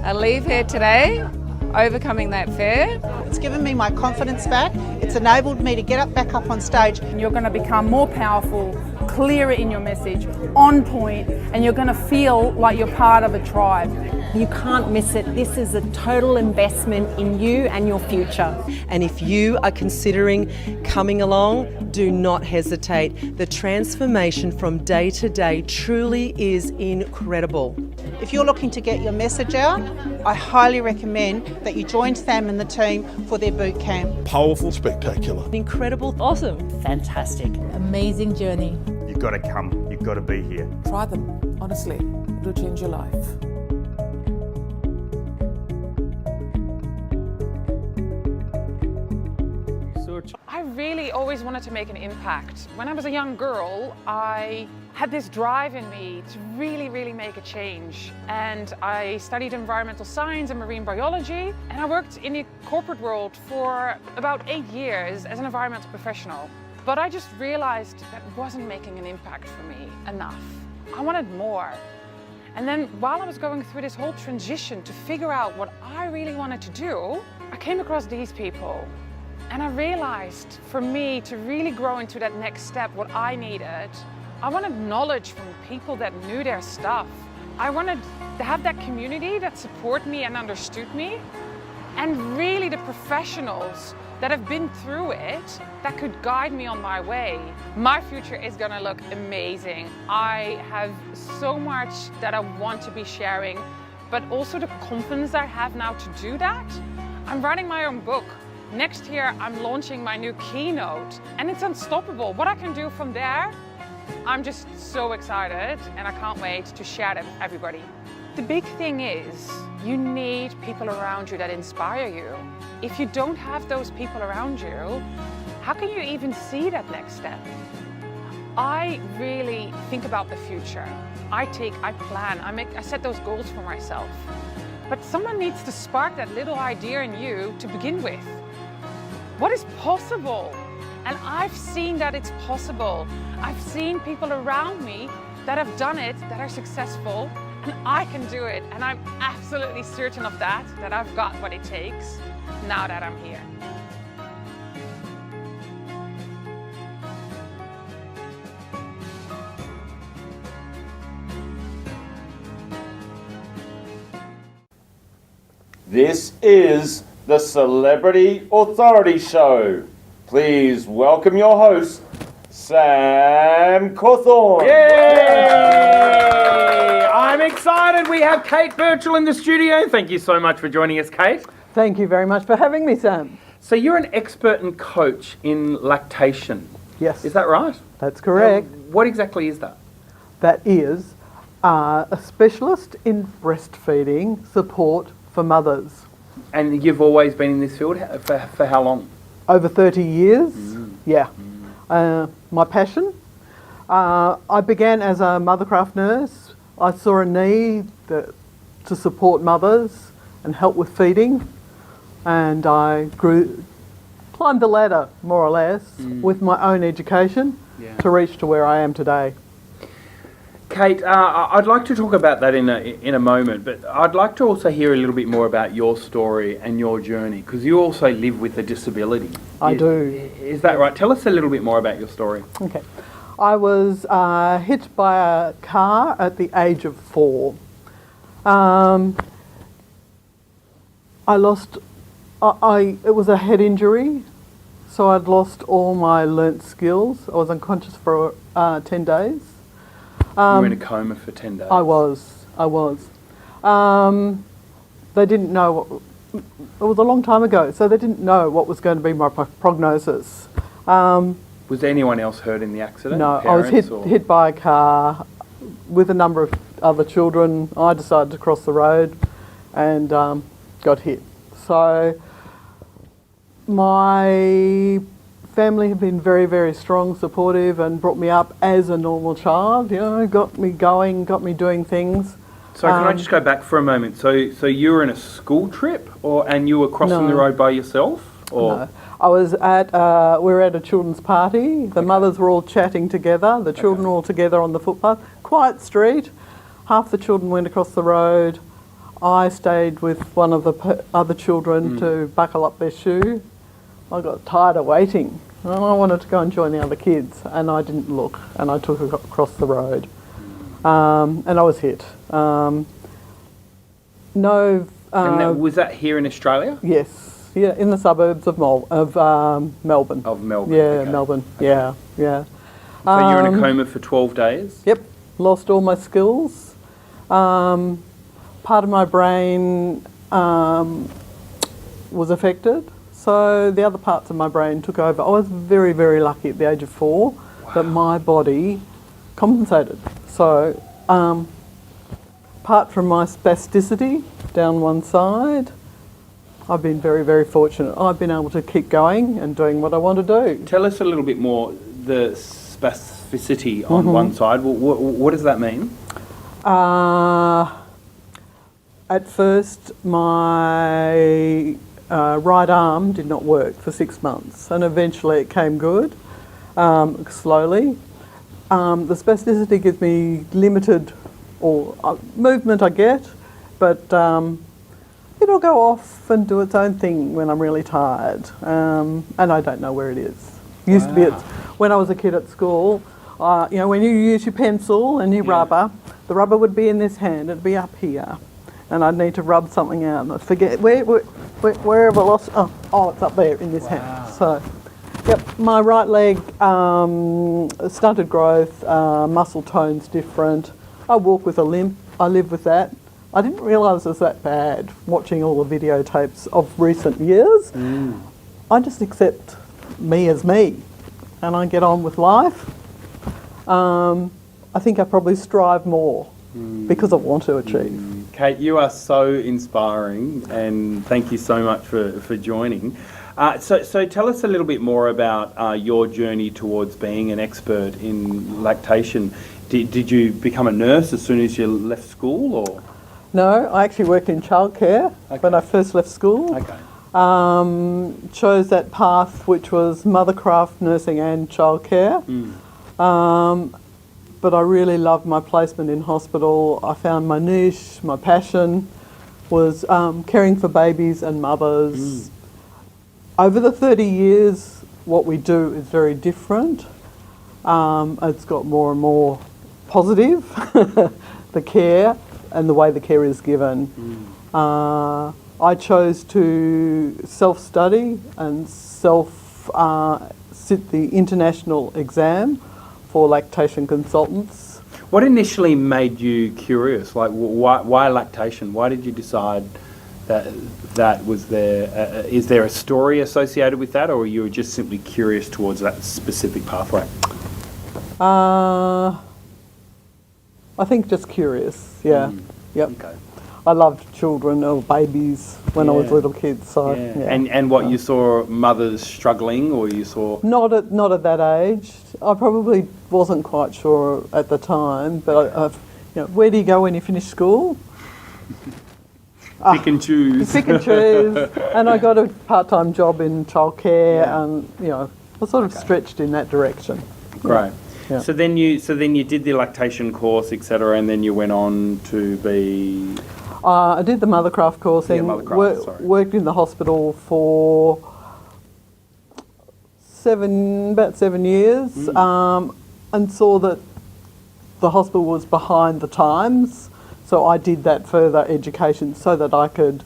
I leave here today, overcoming that fear. It's given me my confidence back. It's enabled me to get back up on stage. And you're going to become more powerful, clearer in your message, on point, and you're going to feel like you're part of a tribe. You can't miss it. This is a total investment in you and your future. And if you are considering coming along, do not hesitate. The transformation from day to day truly is incredible. If you're looking to get your message out, I highly recommend that you join Sam and the team for their boot camp. Powerful, spectacular. Incredible, awesome, fantastic, amazing journey. You've got to come, you've got to be here. Try them, honestly, it'll change your life. I really always wanted to make an impact. When I was a young girl, I had this drive in me to really make a change. And I studied environmental science and marine biology, and I worked in the corporate world for about 8 years as an environmental professional. But I just realized that wasn't making an impact for me enough. I wanted more. And then while I was going through this whole transition to figure out what I really wanted to do, I came across these people. And I realized for me to really grow into that next step, what I needed, I wanted knowledge from people that knew their stuff. I wanted to have that community that supported me and understood me, and really the professionals that have been through it that could guide me on my way. My future is gonna look amazing. I have so much that I want to be sharing, but also the confidence I have now to do that. I'm writing my own book. Next year, I'm launching my new keynote, and it's unstoppable. What I can do from there, I'm just so excited, and I can't wait to share that with everybody. The big thing is, you need people around you that inspire you. If you don't have those people around you, how can you even see that next step? I really think about the future. I plan, I set those goals for myself. But someone needs to spark that little idea in you to begin with. What is possible? And I've seen that it's possible. I've seen people around me that have done it, that are successful, and I can do it. And I'm absolutely certain of that I've got what it takes now that I'm here. This is the Celebrity Authority Show. Please welcome your host, Sam Cawthorn. Yay! I'm excited. We have Kate Birchall in the studio. Thank you so much for joining us, Kate. Thank you very much for having me, Sam. So you're an expert and coach in lactation. Yes. Is that right? That's correct. What exactly is that? That is a specialist in breastfeeding support for mothers. And you've always been in this field for how long? Over 30 years, yeah. My passion. I began as a mothercraft nurse. I saw a need to support mothers and help with feeding, and I climbed the ladder, more or less, with my own education to reach to where I am today. Kate, I'd like to talk about that in a moment, but I'd like to also hear a little bit more about your story and your journey, because you also live with a disability. I do. Is that right? Tell us a little bit more about your story. Okay. I was hit by a car at the age of 4. It was a head injury, so I'd lost all my learnt skills. I was unconscious for 10 days. You were in a coma for 10 days. I was. They didn't know it was a long time ago, so they didn't know what was going to be my prognosis. Was there anyone else hurt in the accident? No, I was hit by a car with a number of other children. I decided to cross the road and got hit. So my family have been very, very strong, supportive, and brought me up as a normal child. You know, got me going, got me doing things. So can I just go back for a moment? So you were in a school trip, and you were crossing the road by yourself? Or No. I was at, we were at a children's party. The mothers were all chatting together. The children were all together on the footpath. Quiet street. Half the children went across the road. I stayed with one of the other children to buckle up their shoe. I got tired of waiting. And I wanted to go and join the other kids, and I didn't look, and I took it across the road. And I was hit. and was that here in Australia? Yes. Yeah, in the suburbs of Melbourne. Of Melbourne. Yeah, okay. Melbourne. Yeah, yeah. So you were in a coma for 12 days? Yep. Lost all my skills. Part of my brain was affected, so the other parts of my brain took over. I was very, very lucky at the age of 4 that my body compensated. So, apart from my spasticity down one side, I've been very, very fortunate. I've been able to keep going and doing what I want to do. Tell us a little bit more, the spasticity on one side. What does that mean? At first, my right arm did not work for 6 months, and eventually it came good, slowly. The spasticity gives me limited movement I get, but it'll go off and do its own thing when I'm really tired, and I don't know where it is. Used to be when I was a kid at school, you know, when you use your pencil and your rubber, the rubber would be in this hand, it'd be up here, and I'd need to rub something out, and I'd forget where have I lost? Oh, it's up there in this hand. So, yep, my right leg, stunted growth, muscle tone's different. I walk with a limp. I live with that. I didn't realise it was that bad watching all the videotapes of recent years. I just accept me as me, and I get on with life. I think I probably strive more because I want to achieve. Kate, you are so inspiring, and thank you so much for joining. So tell us a little bit more about your journey towards being an expert in lactation. Did you become a nurse as soon as you left school, or? No, I actually worked in childcare when I first left school. Okay. Chose that path, which was mothercraft, nursing and childcare. But I really loved my placement in hospital. I found my niche, my passion was caring for babies and mothers. Over the 30 years, what we do is very different. It's got more and more positive, the care and the way the care is given. I chose to self-study and sit the international exam for lactation consultants. What initially made you curious? Like, why lactation? Why did you decide that was there? Is there a story associated with that, or you were just simply curious towards that specific pathway? I think just curious, yeah. Yep. Okay. I loved children or babies when I was little kids. So, And what you saw mothers struggling, or you saw? Not at that age. I probably wasn't quite sure at the time, but where do you go when you finish school? Pick and choose. Pick and choose. And I got a part-time job in childcare, and I sort of stretched in that direction. Great. Yeah. So then you did the lactation course, etc., and then you went on to be. I did the mothercraft course and worked in the hospital for about 7 years, and saw that the hospital was behind the times. So I did that further education so that I could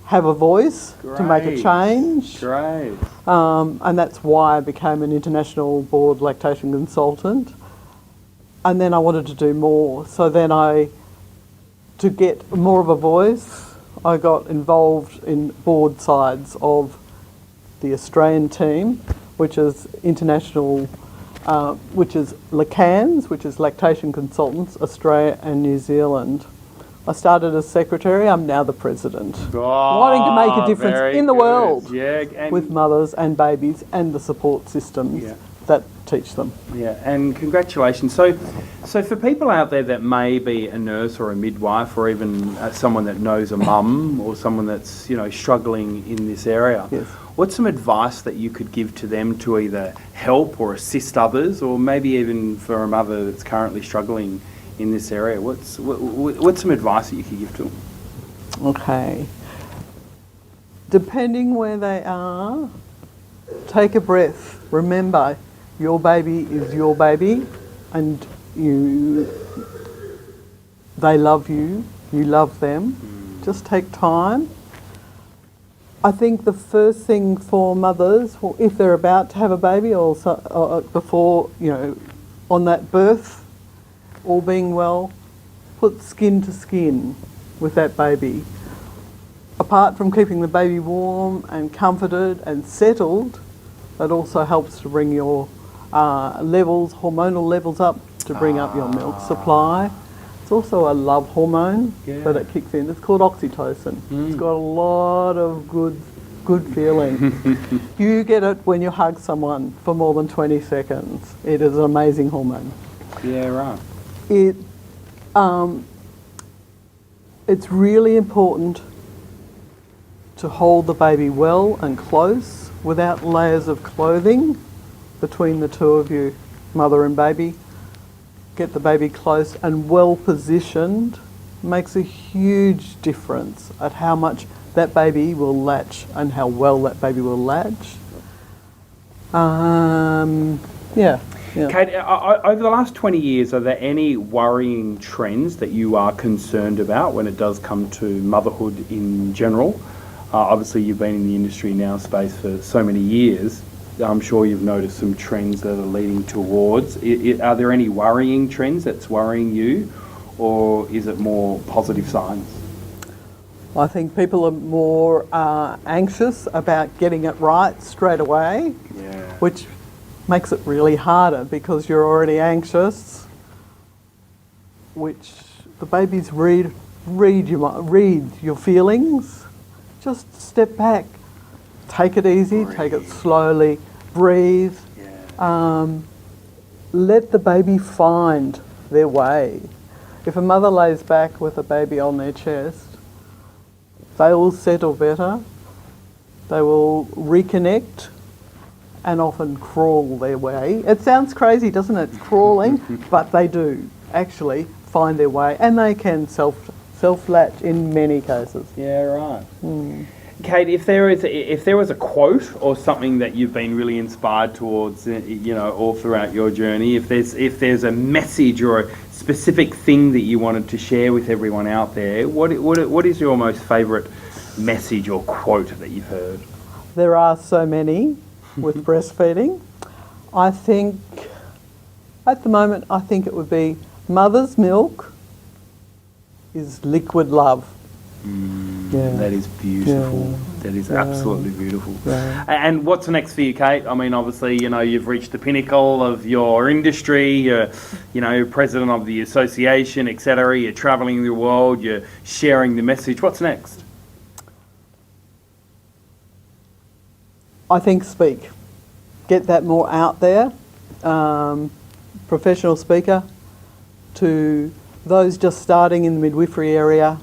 have a voice to make a change. Great. And that's why I became an international board lactation consultant. And then I wanted to do more. So then to get more of a voice, I got involved in board sides of the Australian team, which is international, which is LACANS, which is Lactation Consultants, Australia and New Zealand. I started as secretary, I'm now the president. Wanting to make a difference in the world with mothers and babies and the support systems that teach them. Yeah, and congratulations. So for people out there that may be a nurse or a midwife or even someone that knows a mum or someone that's, you know, struggling in this area, Yes. what's some advice that you could give to them to either help or assist others, or maybe even for a mother that's currently struggling in this area? What's some advice that you could give to them? Okay. Depending where they are, take a breath. Remember, your baby is your baby, and they love you, you love them. Just take time. I think the first thing for mothers, if they're about to have a baby or before, you know, on that birth, all being well, put skin to skin with that baby. Apart from keeping the baby warm and comforted and settled, that also helps to bring your hormonal levels up, to bring up your milk supply. It's also a love hormone that it kicks in. It's called oxytocin. It's got a lot of good feeling. You get it when you hug someone for more than 20 seconds. It is an amazing hormone. Yeah, right. It's really important to hold the baby well and close without layers of clothing between the two of you, mother and baby. Get the baby close and well positioned. Makes a huge difference at how much that baby will latch and how well that baby will latch. Yeah. Kate, over the last 20 years, are there any worrying trends that you are concerned about when it does come to motherhood in general? Obviously, you've been in the industry now space for so many years. I'm sure you've noticed some trends that are leading towards. Are there any worrying trends that's worrying you, or is it more positive signs? I think people are more anxious about getting it right straight away, which makes it really harder because you're already anxious, which the babies read your feelings. Just step back, take it easy, take it slowly, breathe. Let the baby find their way. If a mother lays back with a baby on their chest, they will settle better, they will reconnect and often crawl their way. It sounds crazy, doesn't it? Crawling, but they do actually find their way, and they can self-latch in many cases. Yeah, right. Kate, if there was a quote or something that you've been really inspired towards, you know, all throughout your journey, if there's a message or a specific thing that you wanted to share with everyone out there, what is your most favourite message or quote that you've heard? There are so many with breastfeeding. I think, at the moment, I think it would be mother's milk is liquid love. That is beautiful. That is absolutely beautiful. And what's next for you, Kate? I mean, obviously, you know, you've reached the pinnacle of your industry. You're, you know, president of the association, etc. You're travelling the world. You're sharing the message. What's next? I think speak. Get that more out there. Professional speaker. To those just starting in the midwifery area,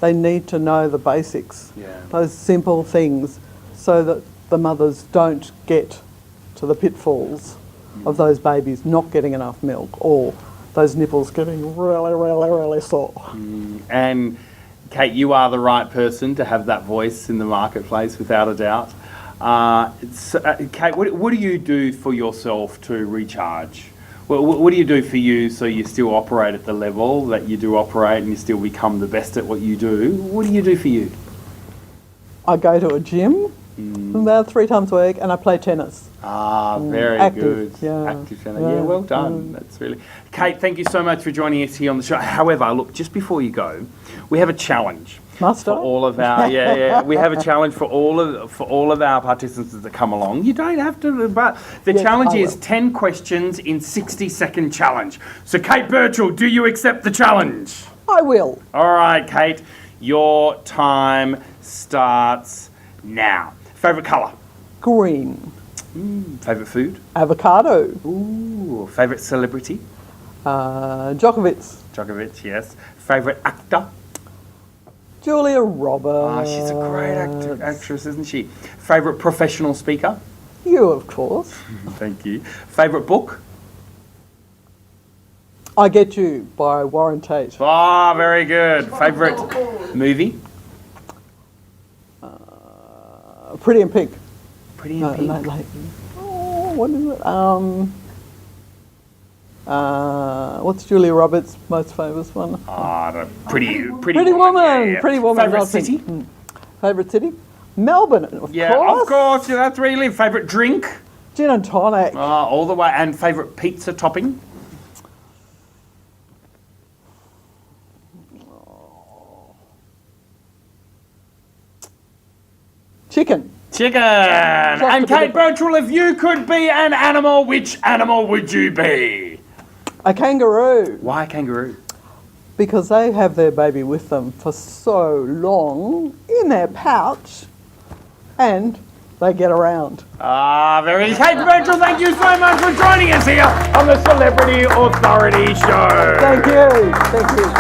they need to know the basics, those simple things, so that the mothers don't get to the pitfalls of those babies not getting enough milk or those nipples getting really, really, really sore. And Kate, you are the right person to have that voice in the marketplace, without a doubt. Kate, what do you do for yourself to recharge? What do you do for you so you still operate at the level that you do operate and you still become the best at what you do? What do you do for you? I go to a gym about 3 times a week and I play tennis. Very active, good. Active tennis. Yeah, well done. That's really... Kate, thank you so much for joining us here on the show. However, look, just before you go, we have a challenge. For all of our we have a challenge for all of our participants that come along. You don't have to, but the challenge is 10 questions in 60-second challenge. So Kate Birchall, do you accept the challenge? I will. All right, Kate, your time starts now. Favourite colour? Green. Favourite food? Avocado. Ooh. Favourite celebrity? Djokovic. Djokovic, yes. Favourite actor? Julia Roberts. She's a great actress, isn't she? Favourite professional speaker? You, of course. Thank you. Favourite book? I Get You by Warren Tate. Ah, very good. Favourite movie? Pretty in Pink. Pretty in Pink. What is it? What's Julia Roberts' most famous one? Pretty Woman. Yeah. Pretty Woman. Favourite city? Favourite city? Melbourne, of course. Of course. Yeah, that's where you live. Favourite drink? Gin and tonic. All the way. And favourite pizza topping? Chicken. And Kate Birchall, if you could be an animal, which animal would you be? A kangaroo. Why kangaroo? Because they have their baby with them for so long in their pouch and they get around. Very Kate Birchall, thank you so much for joining us here on the Celebrity Authority Show. Thank you. Thank you.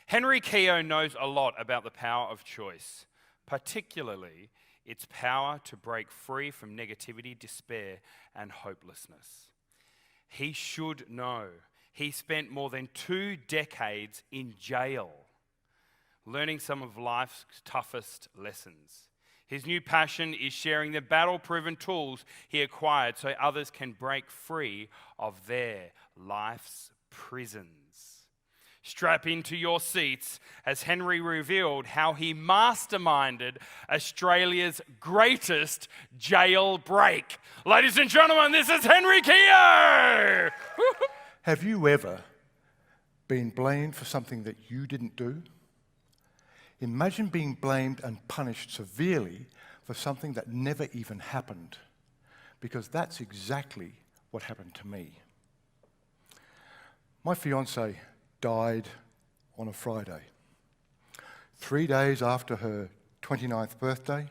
Henry Keogh knows a lot about the power of choice, particularly its power to break free from negativity, despair, and hopelessness. He should know. He spent more than 2 decades in jail, learning some of life's toughest lessons. His new passion is sharing the battle-proven tools he acquired so others can break free of their life's prisons. Strap into your seats as Henry revealed how he masterminded Australia's greatest jailbreak. Ladies and gentlemen, this is Henry Keogh! Have you ever been blamed for something that you didn't do? Imagine being blamed and punished severely for something that never even happened, because that's exactly what happened to me. My fiancée died on a Friday, 3 days after her 29th birthday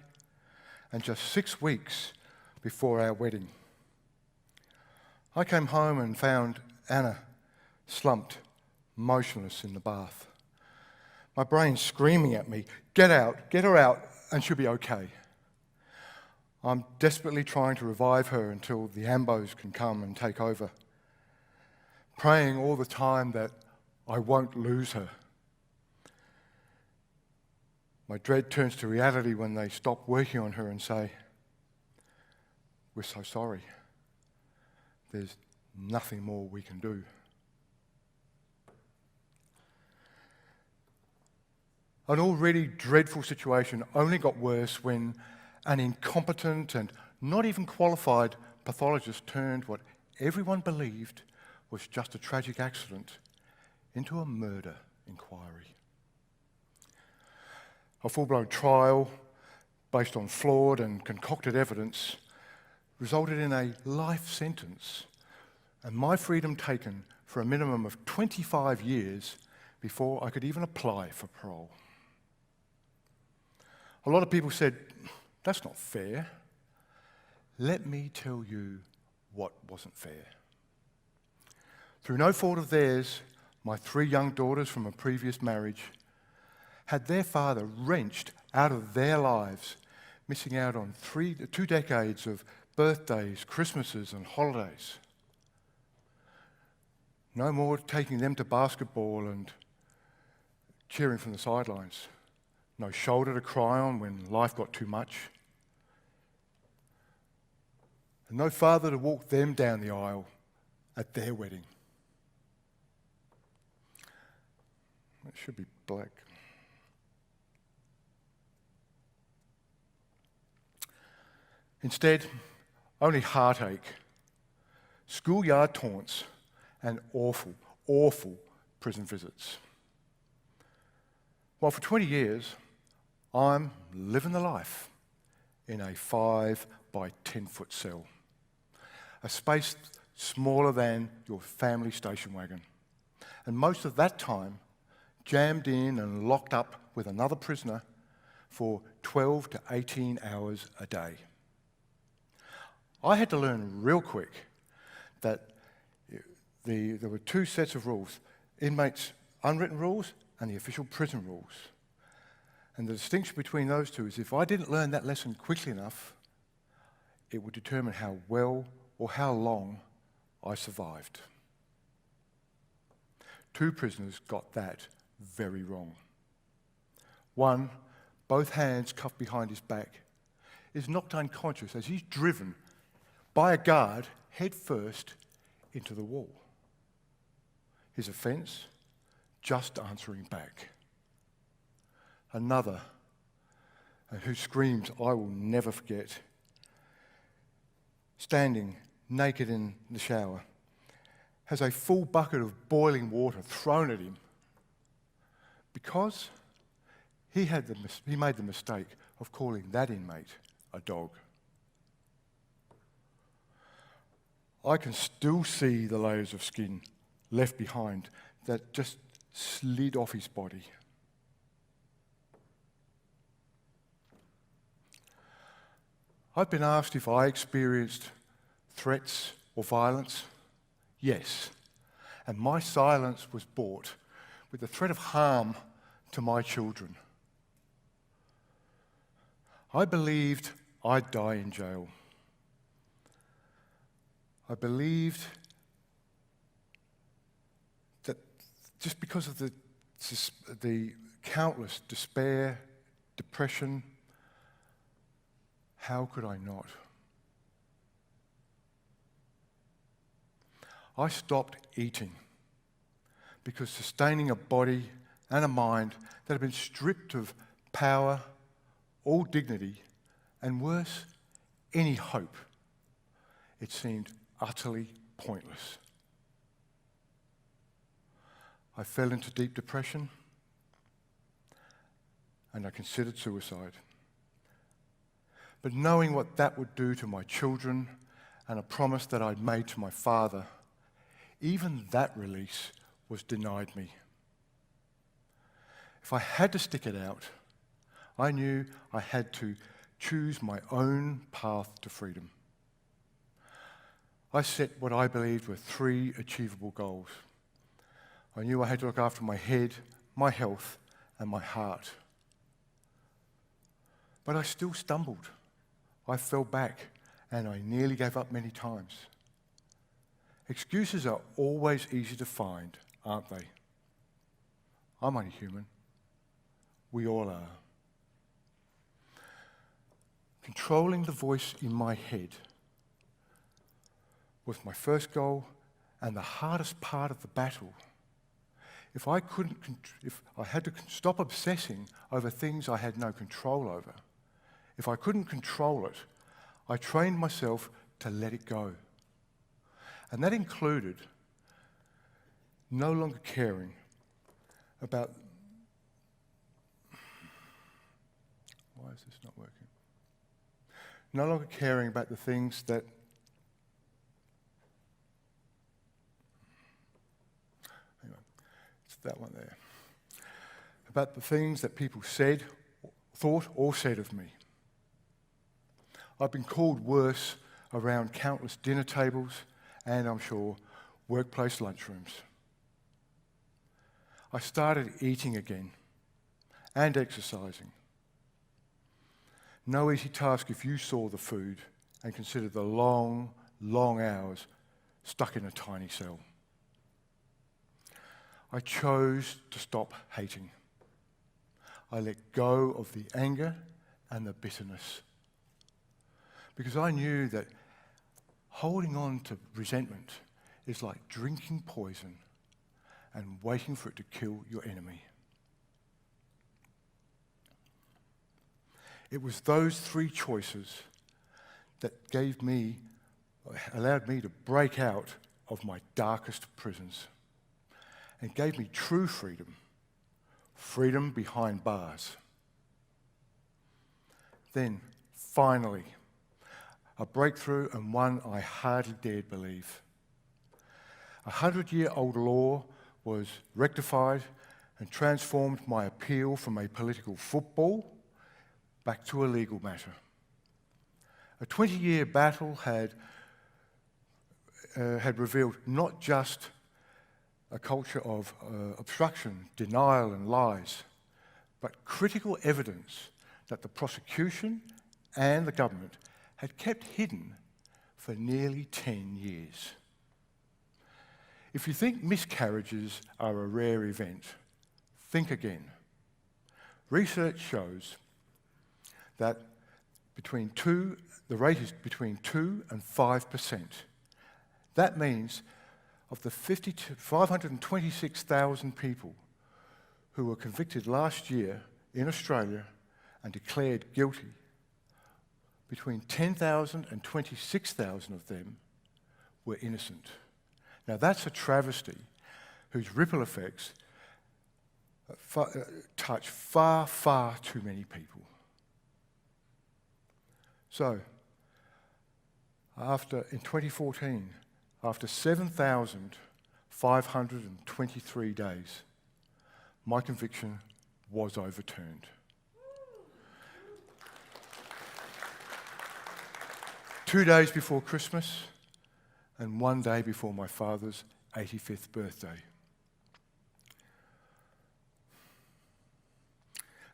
and just 6 weeks before our wedding. I came home and found Anna slumped, motionless in the bath. My brain screaming at me, get out, get her out, and she'll be okay. I'm desperately trying to revive her until the ambos can come and take over, praying all the time that I won't lose her. My dread turns to reality when they stop working on her and say, we're so sorry. There's nothing more we can do. An already dreadful situation only got worse when an incompetent and not even qualified pathologist turned what everyone believed was just a tragic accident into a murder inquiry. A full-blown trial based on flawed and concocted evidence resulted in a life sentence and my freedom taken for a minimum of 25 years before I could even apply for parole. A lot of people said, that's not fair. Let me tell you what wasn't fair. Through no fault of theirs, my 3 young daughters from a previous marriage had their father wrenched out of their lives, missing out on 2 decades of birthdays, Christmases, and holidays. No more taking them to basketball and cheering from the sidelines. No shoulder to cry on when life got too much. And no father to walk them down the aisle at their wedding. It should be black. Instead, only heartache, schoolyard taunts, and awful, awful prison visits. Well, for 20 years, I'm living the life in a 5 by 10 foot cell, a space smaller than your family station wagon. And most of that time, jammed in and locked up with another prisoner for 12 to 18 hours a day. I had to learn real quick that there were two sets of rules: inmates' unwritten rules and the official prison rules. And the distinction between those two is if I didn't learn that lesson quickly enough, it would determine how well or how long I survived. Two prisoners got that very wrong. One, both hands cuffed behind his back, is knocked unconscious as he's driven by a guard head first into the wall. His offence, just answering back. Another, who screams I will never forget, standing naked in the shower, has a full bucket of boiling water thrown at him because he made the mistake of calling that inmate a dog. I can still see the layers of skin left behind that just slid off his body. I've been asked if I experienced threats or violence. Yes, and my silence was bought with the threat of harm to my children. I believed I'd die in jail. I believed that just because of the countless despair, depression, how could I not? I stopped eating because sustaining a body and a mind that had been stripped of power, all dignity, and worse, any hope, it seemed utterly pointless. I fell into deep depression and I considered suicide. But knowing what that would do to my children and a promise that I'd made to my father, even that release was denied me. If I had to stick it out, I knew I had to choose my own path to freedom. I set what I believed were 3 achievable goals. I knew I had to look after my head, my health, and my heart. But I still stumbled. I fell back, and I nearly gave up many times. Excuses are always easy to find, aren't they? I'm only human. We all are. Controlling the voice in my head was my first goal and the hardest part of the battle. If I had to stop obsessing over things I had no control over, if I couldn't control it, I trained myself to let it go. And that included no longer caring about... Why is this not working? No longer caring about the things that... Hang on, it's that one there. About the things that people said, thought, or said of me. I've been called worse around countless dinner tables and, I'm sure, workplace lunchrooms. I started eating again and exercising. No easy task if you saw the food and considered the long, long hours stuck in a tiny cell. I chose to stop hating. I let go of the anger and the bitterness because I knew that holding on to resentment is like drinking poison and waiting for it to kill your enemy. It was those 3 choices that allowed me to break out of my darkest prisons and gave me true freedom, freedom behind bars. Then, finally, a breakthrough, and one I hardly dared believe. 100-year-old law was rectified and transformed my appeal from a political football back to a legal matter. A 20-year battle had revealed not just a culture of obstruction, denial and lies, but critical evidence that the prosecution and the government had kept hidden for nearly 10 years. If you think miscarriages are a rare event, think again. Research shows that the rate is between 2 and 5%. That means of the 526,000 people who were convicted last year in Australia and declared guilty, between 10,000 and 26,000 of them were innocent. Now that's a travesty whose ripple effects touch far, far too many people. So, in 2014, after 7,523 days, my conviction was overturned. 2 days before Christmas and 1 day before my father's 85th birthday.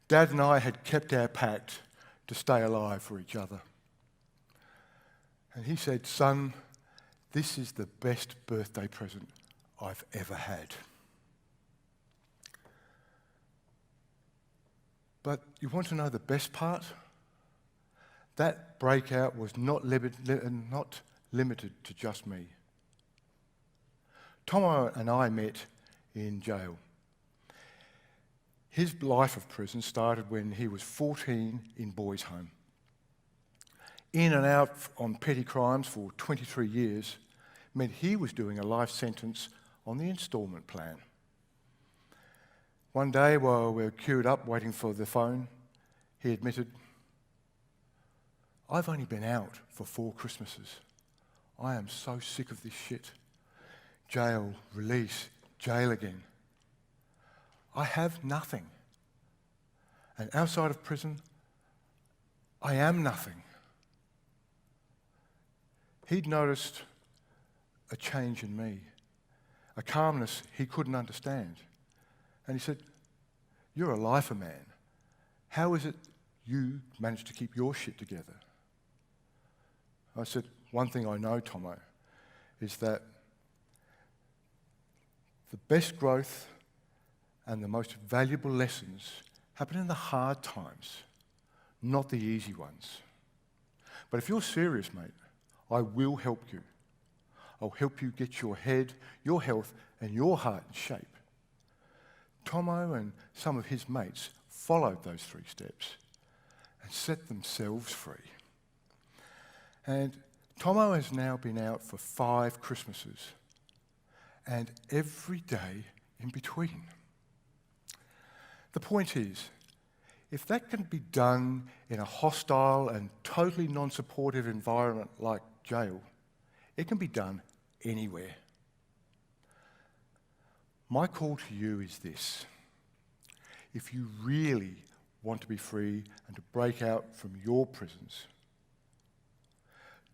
Dad and I had kept our pact to stay alive for each other. And he said, "Son, this is the best birthday present I've ever had." But you want to know the best part? That breakout was not limited to just me. Tomo and I met in jail. His life of prison started when he was 14 in boys' home. In and out on petty crimes for 23 years meant he was doing a life sentence on the instalment plan. One day while we were queued up waiting for the phone, he admitted, "I've only been out for 4 Christmases. I am so sick of this shit. Jail, release, jail again. I have nothing. And outside of prison, I am nothing." He'd noticed a change in me, a calmness he couldn't understand. And he said, "You're a lifer, man. How is it you managed to keep your shit together?" I said, "One thing I know, Tomo, is that the best growth and the most valuable lessons happen in the hard times, not the easy ones. But if you're serious, mate, I will help you. I'll help you get your head, your health, and your heart in shape." Tomo and some of his mates followed those 3 steps and set themselves free. And Tomo has now been out for 5 Christmases and every day in between. The point is, if that can be done in a hostile and totally non-supportive environment like jail, it can be done anywhere. My call to you is this: if you really want to be free and to break out from your prisons,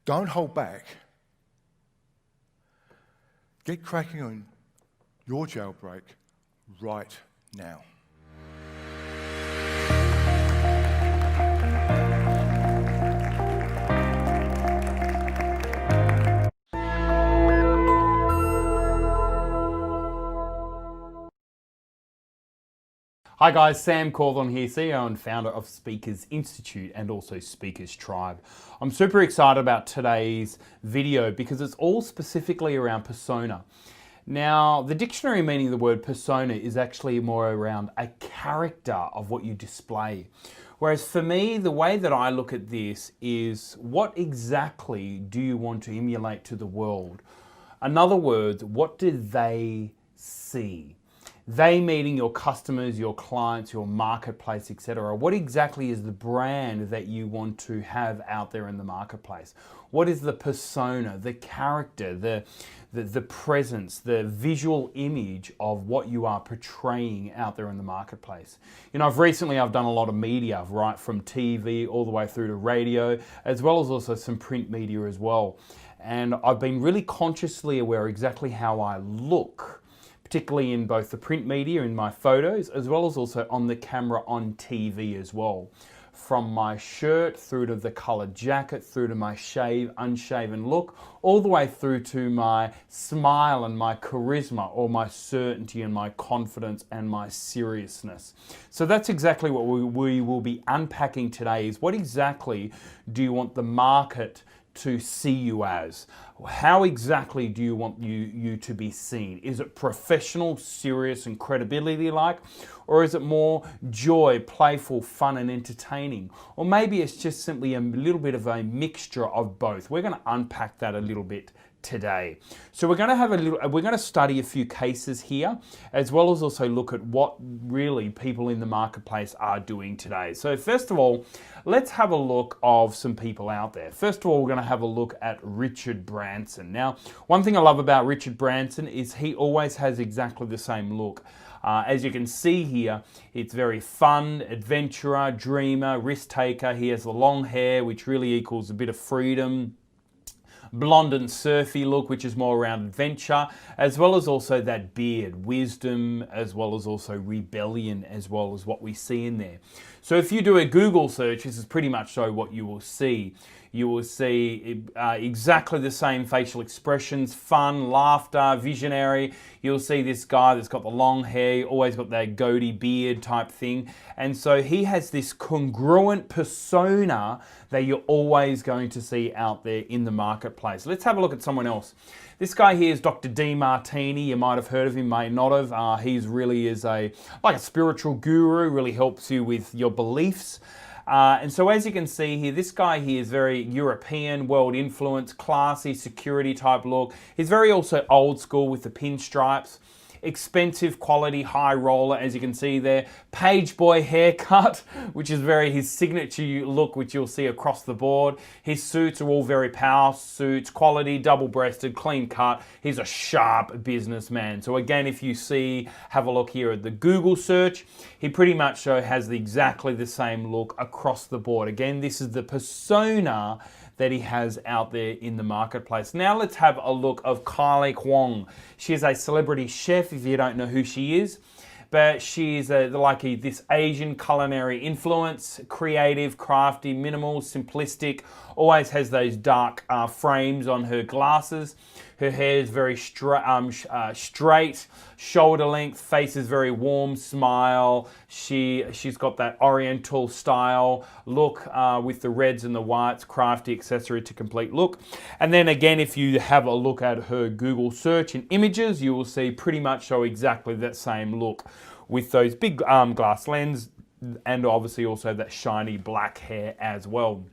don't hold back. Get cracking on your jailbreak right now. Hi guys, Sam Cawthorn here, CEO and founder of Speakers Institute and also Speakers Tribe. I'm super excited about today's video because it's all specifically around persona. Now, the dictionary meaning of the word persona is actually more around a character of what you display. Whereas for me, the way that I look at this is, what exactly do you want to emulate to the world? In other words, what do they see? they meeting your customers, your clients, your marketplace, etc. What exactly is the brand that you want to have out there in the marketplace? What is the persona, the character, the presence, the visual image of what you are portraying out there in the marketplace? You know, I've done a lot of media, right from TV all the way through to radio, as well as also some print media as well. And I've been really consciously aware exactly how I look, particularly in both the print media, in my photos, as well as also on the camera on TV as well. From my shirt through to the coloured jacket, through to my unshaven look, all the way through to my smile and my charisma, or my certainty and my confidence and my seriousness. So that's exactly what we will be unpacking today, is what exactly do you want the market to see you as? How exactly do you want you to be seen? Is it professional, serious and credibility-like? Or is it more joy, playful, fun and entertaining? Or maybe it's just simply a little bit of a mixture of both. We're going to unpack that a little bit today. So we're going to study a few cases here, as well as also look at what really people in the marketplace are doing today. So first of all, let's have a look of some people out there. First of all, we're going to have a look at Richard Branson. Now, one thing I love about Richard Branson is he always has exactly the same look. As you can see here, it's very fun, adventurer, dreamer, risk taker. He has the long hair, which really equals a bit of freedom. Blonde and surfy look, which is more around adventure, as well as also that beard, wisdom, as well as also rebellion, as well as what we see in there. So if you do a Google search, this is pretty much so what you will see. You will see exactly the same facial expressions, fun, laughter, visionary. You'll see this guy that's got the long hair, always got that goatee beard type thing. And so he has this congruent persona that you're always going to see out there in the marketplace. Let's have a look at someone else. This guy here is Dr. Demartini. You might have heard of him, may not have. He's really is like a spiritual guru, really helps you with your beliefs. And so as you can see here, this guy here is very European, world influence, classy, security type look. He's very also old school with the pinstripes. Expensive quality, high roller, as you can see there. Page boy haircut, which is very his signature look, which you'll see across the board. His suits are all very power suits, quality, double-breasted, clean cut. He's a sharp businessman. So again, if you have a look here at the Google search, he pretty much has exactly the same look across the board. Again, this is the persona that he has out there in the marketplace. Now let's have a look of Kylie Kwong. She is a celebrity chef, if you don't know who she is. But she's this Asian culinary influence, creative, crafty, minimal, simplistic, always has those dark frames on her glasses. Her hair is very straight, shoulder length, face is very warm, smile. She's got that oriental style look with the reds and the whites, crafty accessory to complete look. And then again, if you have a look at her Google search and images, you will see pretty much show exactly that same look with those big glass lens and obviously also that shiny black hair as well.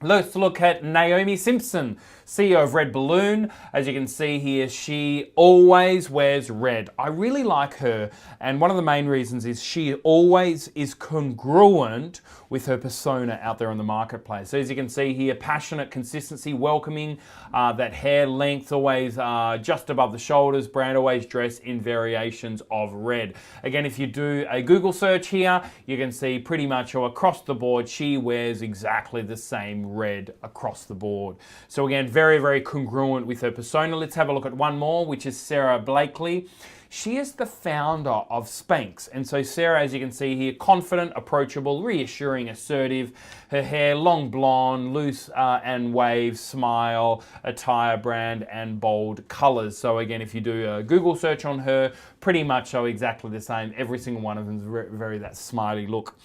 Let's look at Naomi Simpson, CEO of Red Balloon. As you can see here, she always wears red. I really like her, and one of the main reasons is she always is congruent with her persona out there in the marketplace. So as you can see here, passionate, consistency, welcoming, that hair length always just above the shoulders, brand always dressed in variations of red. Again, if you do a Google search here, you can see pretty much across the board, she wears exactly the same red across the board. So again, very, very congruent with her persona. Let's have a look at one more, which is Sarah Blakely. She is the founder of Spanx. And so Sarah, as you can see here, confident, approachable, reassuring, assertive. Her hair, long blonde, loose and wave, smile, attire brand, and bold colors. So again, if you do a Google search on her, pretty much show exactly the same. Every single one of them is very that smiley look.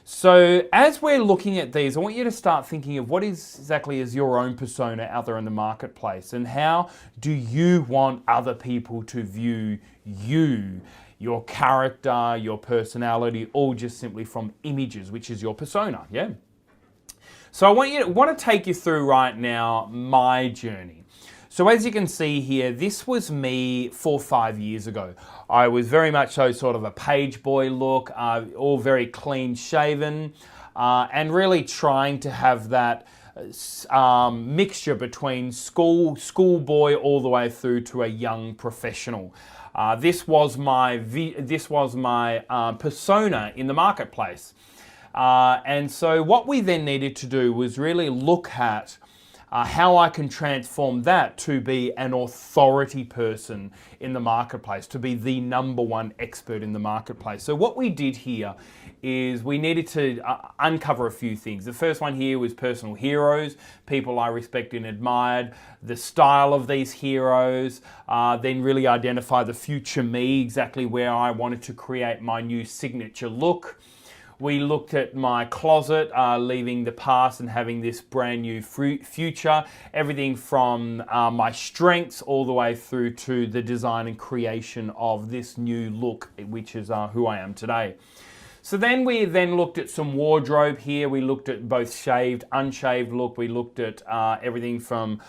So as we're looking at these, I want you to start thinking of what exactly is your own persona out there in the marketplace, and how do you want other people to view you, your character, your personality, all just simply from images, which is your persona, yeah? So I want to take you through right now my journey. So as you can see here, this was me 4 or 5 years ago. I was very much so sort of a page boy look, all very clean shaven, and really trying to have that mixture between schoolboy all the way through to a young professional. This was my persona in the marketplace. And so what we then needed to do was really look at how I can transform that to be an authority person in the marketplace, to be the #1 expert in the marketplace. So what we did here is we needed to uncover a few things. The first one here was personal heroes, people I respected and admired, the style of these heroes, then really identify the future me, exactly where I wanted to create my new signature look. We looked at my closet, leaving the past and having this brand new future. Everything from my strengths all the way through to the design and creation of this new look, which is who I am today. So then we looked at some wardrobe here. We looked at both shaved, unshaved look. We looked at everything from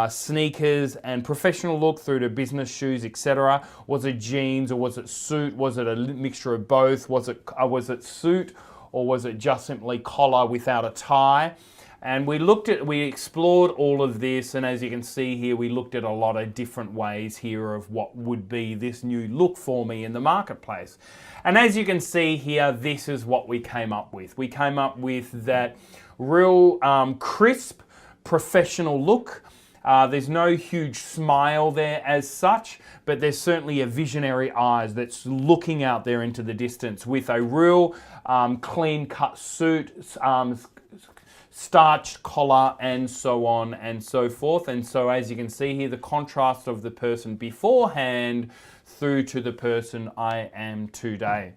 sneakers and professional look through to business shoes, etc. Was it jeans or was it suit? Was it a mixture of both? Was it suit or was it just simply collar without a tie? And we explored all of this, and as you can see here, we looked at a lot of different ways here of what would be this new look for me in the marketplace. And as you can see here, this is what we came up with. We came up with that real crisp, professional look. There's no huge smile there as such, but there's certainly a visionary eyes that's looking out there into the distance with a real clean-cut suit, starched collar, and so on and so forth. And so as you can see here, the contrast of the person beforehand through to the person I am today.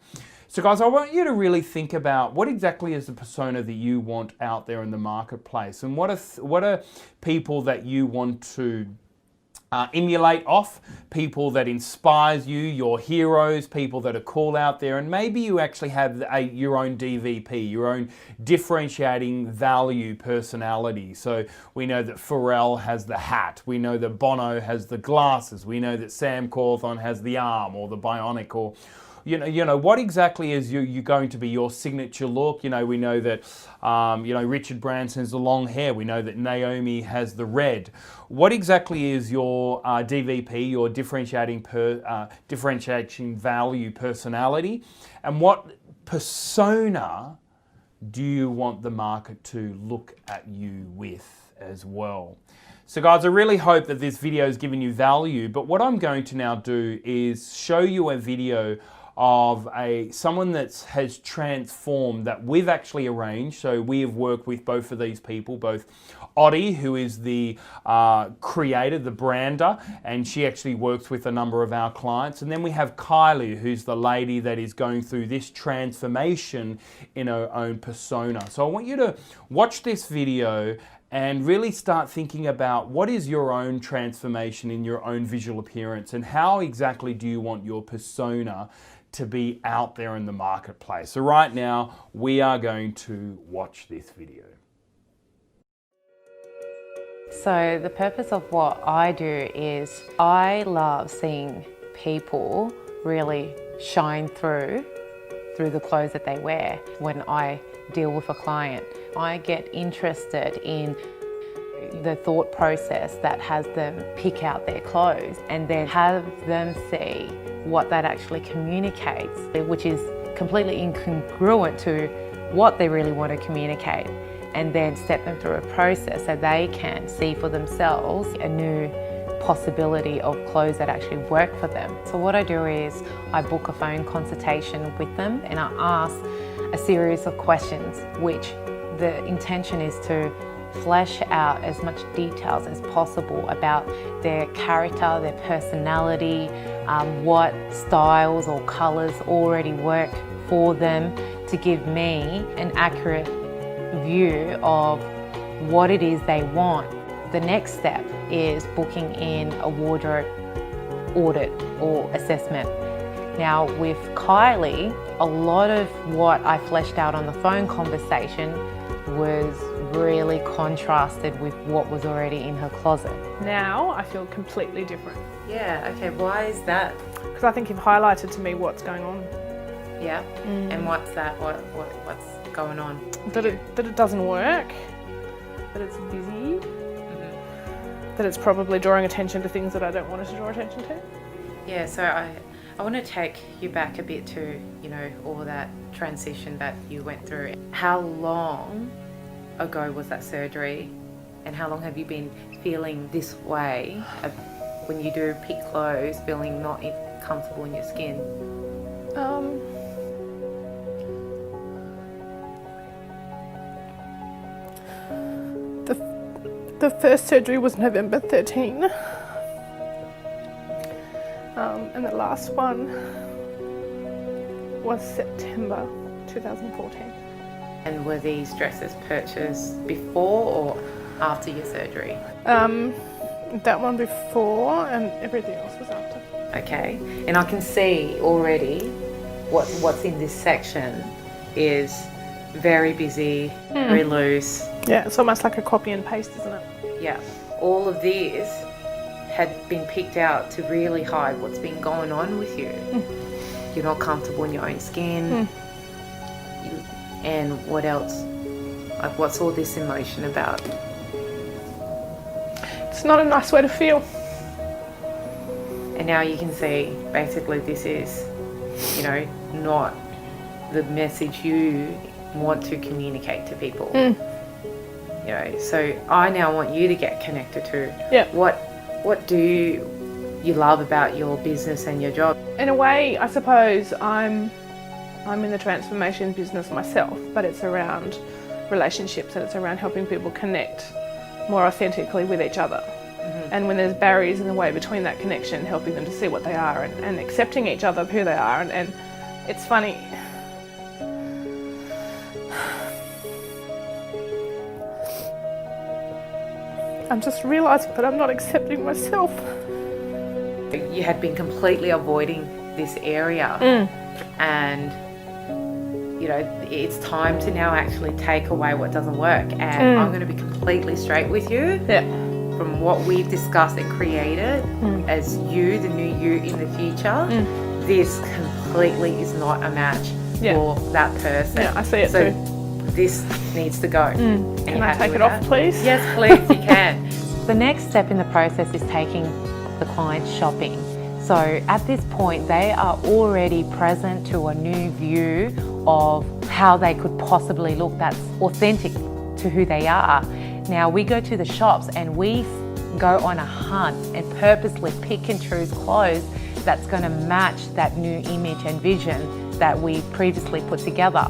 So guys, I want you to really think about what exactly is the persona that you want out there in the marketplace, and what are people that you want to emulate off, people that inspires you, your heroes, people that are cool out there, and maybe you actually have your own DVP, your own differentiating value personality. So we know that Pharrell has the hat, we know that Bono has the glasses, we know that Sam Cawthon has the arm or the bionic, or you know, what exactly is you going to be your signature look? You know, we know that, Richard Branson has the long hair. We know that Naomi has the red. What exactly is your DVP, your differentiating value personality? And what persona do you want the market to look at you with as well? So guys, I really hope that this video has given you value, but what I'm going to now do is show you a video of someone that has transformed, that we've actually arranged. So we have worked with both of these people, both Oddie, who is the creator, the brander, and she actually works with a number of our clients. And then we have Kylie, who's the lady that is going through this transformation in her own persona. So I want you to watch this video and really start thinking about what is your own transformation in your own visual appearance, and how exactly do you want your persona to be out there in the marketplace. So right now, we are going to watch this video. So the purpose of what I do is I love seeing people really shine through the clothes that they wear. When I deal with a client, I get interested in the thought process that has them pick out their clothes, and then have them see what that actually communicates, which is completely incongruent to what they really want to communicate, and then step them through a process so they can see for themselves a new possibility of clothes that actually work for them. So what I do is I book a phone consultation with them, and I ask a series of questions, which the intention is to flesh out as much details as possible about their character, their personality, what styles or colours already work for them, to give me an accurate view of what it is they want. The next step is booking in a wardrobe audit or assessment. Now with Kylie, a lot of what I fleshed out on the phone conversation was really contrasted with what was already in her closet. Now I feel completely different. Yeah, okay, why is that? Because I think you've highlighted to me what's going on. Yeah, and what's that? What's going on? That it doesn't work, that it's busy, that it's probably drawing attention to things that I don't want it to draw attention to. Yeah, so I want to take you back a bit to, you know, all that transition that you went through. How long ago was that surgery, and how long have you been feeling this way when you do pick clothes, feeling not comfortable in your skin? The first surgery was November 13, and the last one was September 2014. And were these dresses purchased before or after your surgery? That one before, and everything else was after. Okay, and I can see already what's in this section is very busy, very loose. Yeah, it's almost like a copy and paste, isn't it? Yeah, all of these had been picked out to really hide what's been going on with you. You're not comfortable in your own skin. And what else? Like, what's all this emotion about? It's not a nice way to feel. And now you can see, basically, this is, you know, not the message you want to communicate to people. You know, so I now want you to get connected to what do you love about your business and your job? In a way, I suppose I'm in the transformation business myself, but it's around relationships and it's around helping people connect more authentically with each other. And when there's barriers in the way between that connection, helping them to see what they are and accepting each other who they are. And it's funny. I'm just realising that I'm not accepting myself. You had been completely avoiding this area, and you know, it's time to now actually take away what doesn't work. And I'm going to be completely straight with you. From what we've discussed and created as you, the new you in the future, this completely is not a match for that person. Yeah, I see it too. This needs to go. Can I take it off, please? Yes, please, you can. The next step in the process is taking the client shopping. So at this point, they are already present to a new view of how they could possibly look that's authentic to who they are. Now we go to the shops and we go on a hunt and purposely pick and choose clothes that's going to match that new image and vision that we previously put together.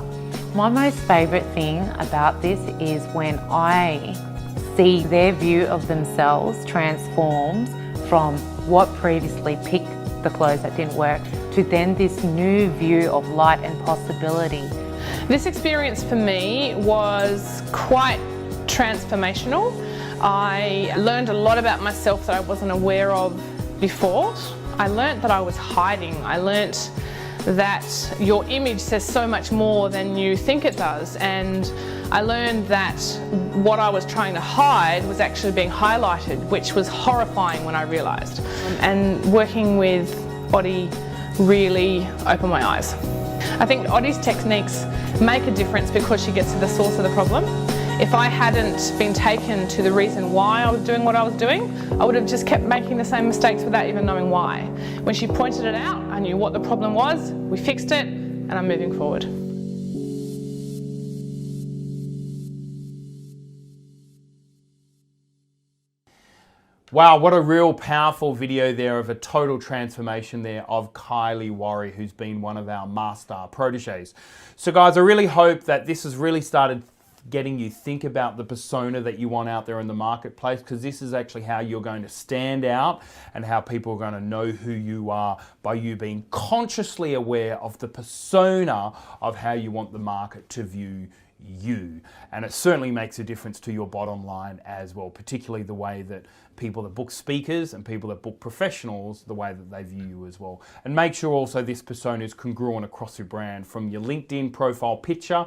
My most favourite thing about this is when I see their view of themselves transforms from what previously picked the clothes that didn't work to then this new view of light and possibility. This experience for me was quite transformational. I learned a lot about myself that I wasn't aware of before. I learned that I was hiding. I learned that your image says so much more than you think it does, and I learned that what I was trying to hide was actually being highlighted, which was horrifying when I realised. And working with Oddie really opened my eyes. I think Oddie's techniques make a difference because she gets to the source of the problem. If I hadn't been taken to the reason why I was doing what I was doing, I would have just kept making the same mistakes without even knowing why. When she pointed it out, I knew what the problem was, we fixed it, and I'm moving forward. Wow, what a real powerful video there of a total transformation there of Kylie Worry, who's been one of our master proteges. So guys, I really hope that this has really started getting you think about the persona that you want out there in the marketplace, because this is actually how you're going to stand out and how people are going to know who you are, by you being consciously aware of the persona of how you want the market to view you. And it certainly makes a difference to your bottom line as well, particularly the way that people that book speakers and people that book professionals, the way that they view you as well. And make sure also this persona is congruent across your brand, from your LinkedIn profile picture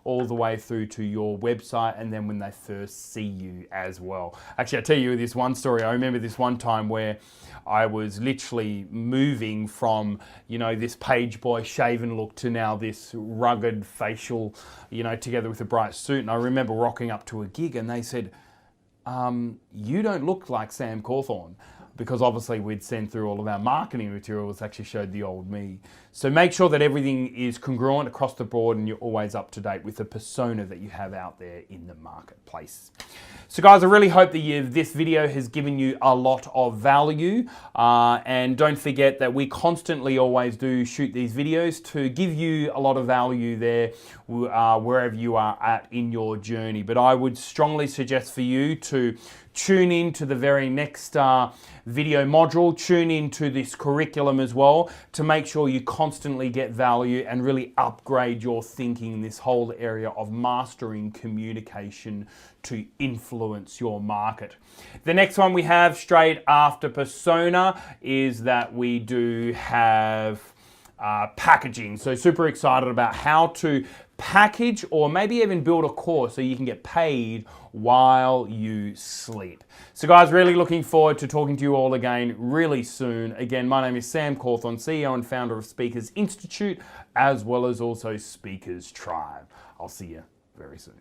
all the way through to your website, and then when they first see you as well. Actually, I'll tell you this one story. I remember this one time where I was literally moving from, you know, this page boy shaven look to now this rugged facial, you know, together with a bright suit. And I remember rocking up to a gig and they said, you don't look like Sam Cawthorn. Because obviously we'd send through all of our marketing materials, actually showed the old me. So make sure that everything is congruent across the board and you're always up to date with the persona that you have out there in the marketplace. So guys, I really hope that this video has given you a lot of value. And don't forget that we constantly always do shoot these videos to give you a lot of value there wherever you are at in your journey. But I would strongly suggest for you to tune in to the very next video module, tune into this curriculum as well to make sure you constantly get value and really upgrade your thinking in this whole area of mastering communication to influence your market. The next one we have straight after persona is that we do have packaging. So super excited about how to package or maybe even build a course so you can get paid while you sleep. So guys, really looking forward to talking to you all again really soon. Again, my name is Sam Cawthorn, CEO and founder of Speakers Institute, as well as also Speakers Tribe. I'll see you very soon.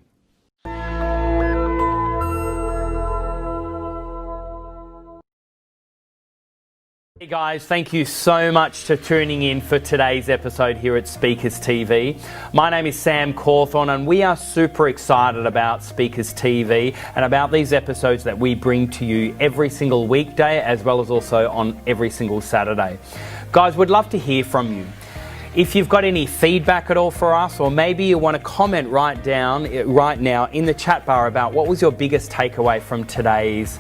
Hey guys, thank you so much for tuning in for today's episode here at Speakers TV. My name is Sam Cawthorn and we are super excited about Speakers TV and about these episodes that we bring to you every single weekday as well as also on every single Saturday. Guys, we'd love to hear from you. If you've got any feedback at all for us, or maybe you want to comment right now in the chat bar about what was your biggest takeaway from today's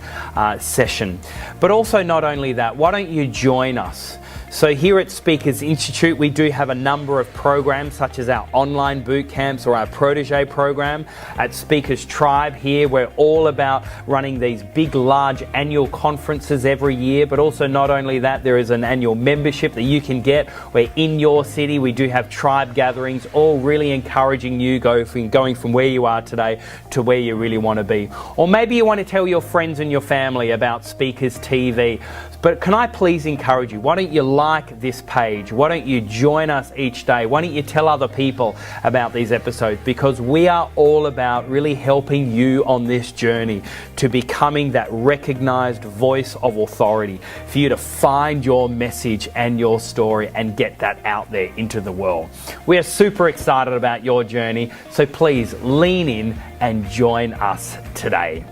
session. But also not only that, why don't you join us? So here at Speakers Institute, we do have a number of programs such as our online boot camps or our protege program. At Speakers Tribe here, we're all about running these big, large annual conferences every year. But also not only that, there is an annual membership that you can get where in your city we do have tribe gatherings, all really encouraging you going from where you are today to where you really want to be. Or maybe you want to tell your friends and your family about Speakers TV. But can I please encourage you, why don't you like this page? Why don't you join us each day? Why don't you tell other people about these episodes? Because we are all about really helping you on this journey to becoming that recognized voice of authority, for you to find your message and your story and get that out there into the world. We are super excited about your journey, so please lean in and join us today.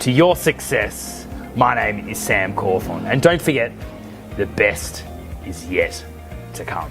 To your success, my name is Sam Cawthorn, and don't forget, the best is yet to come.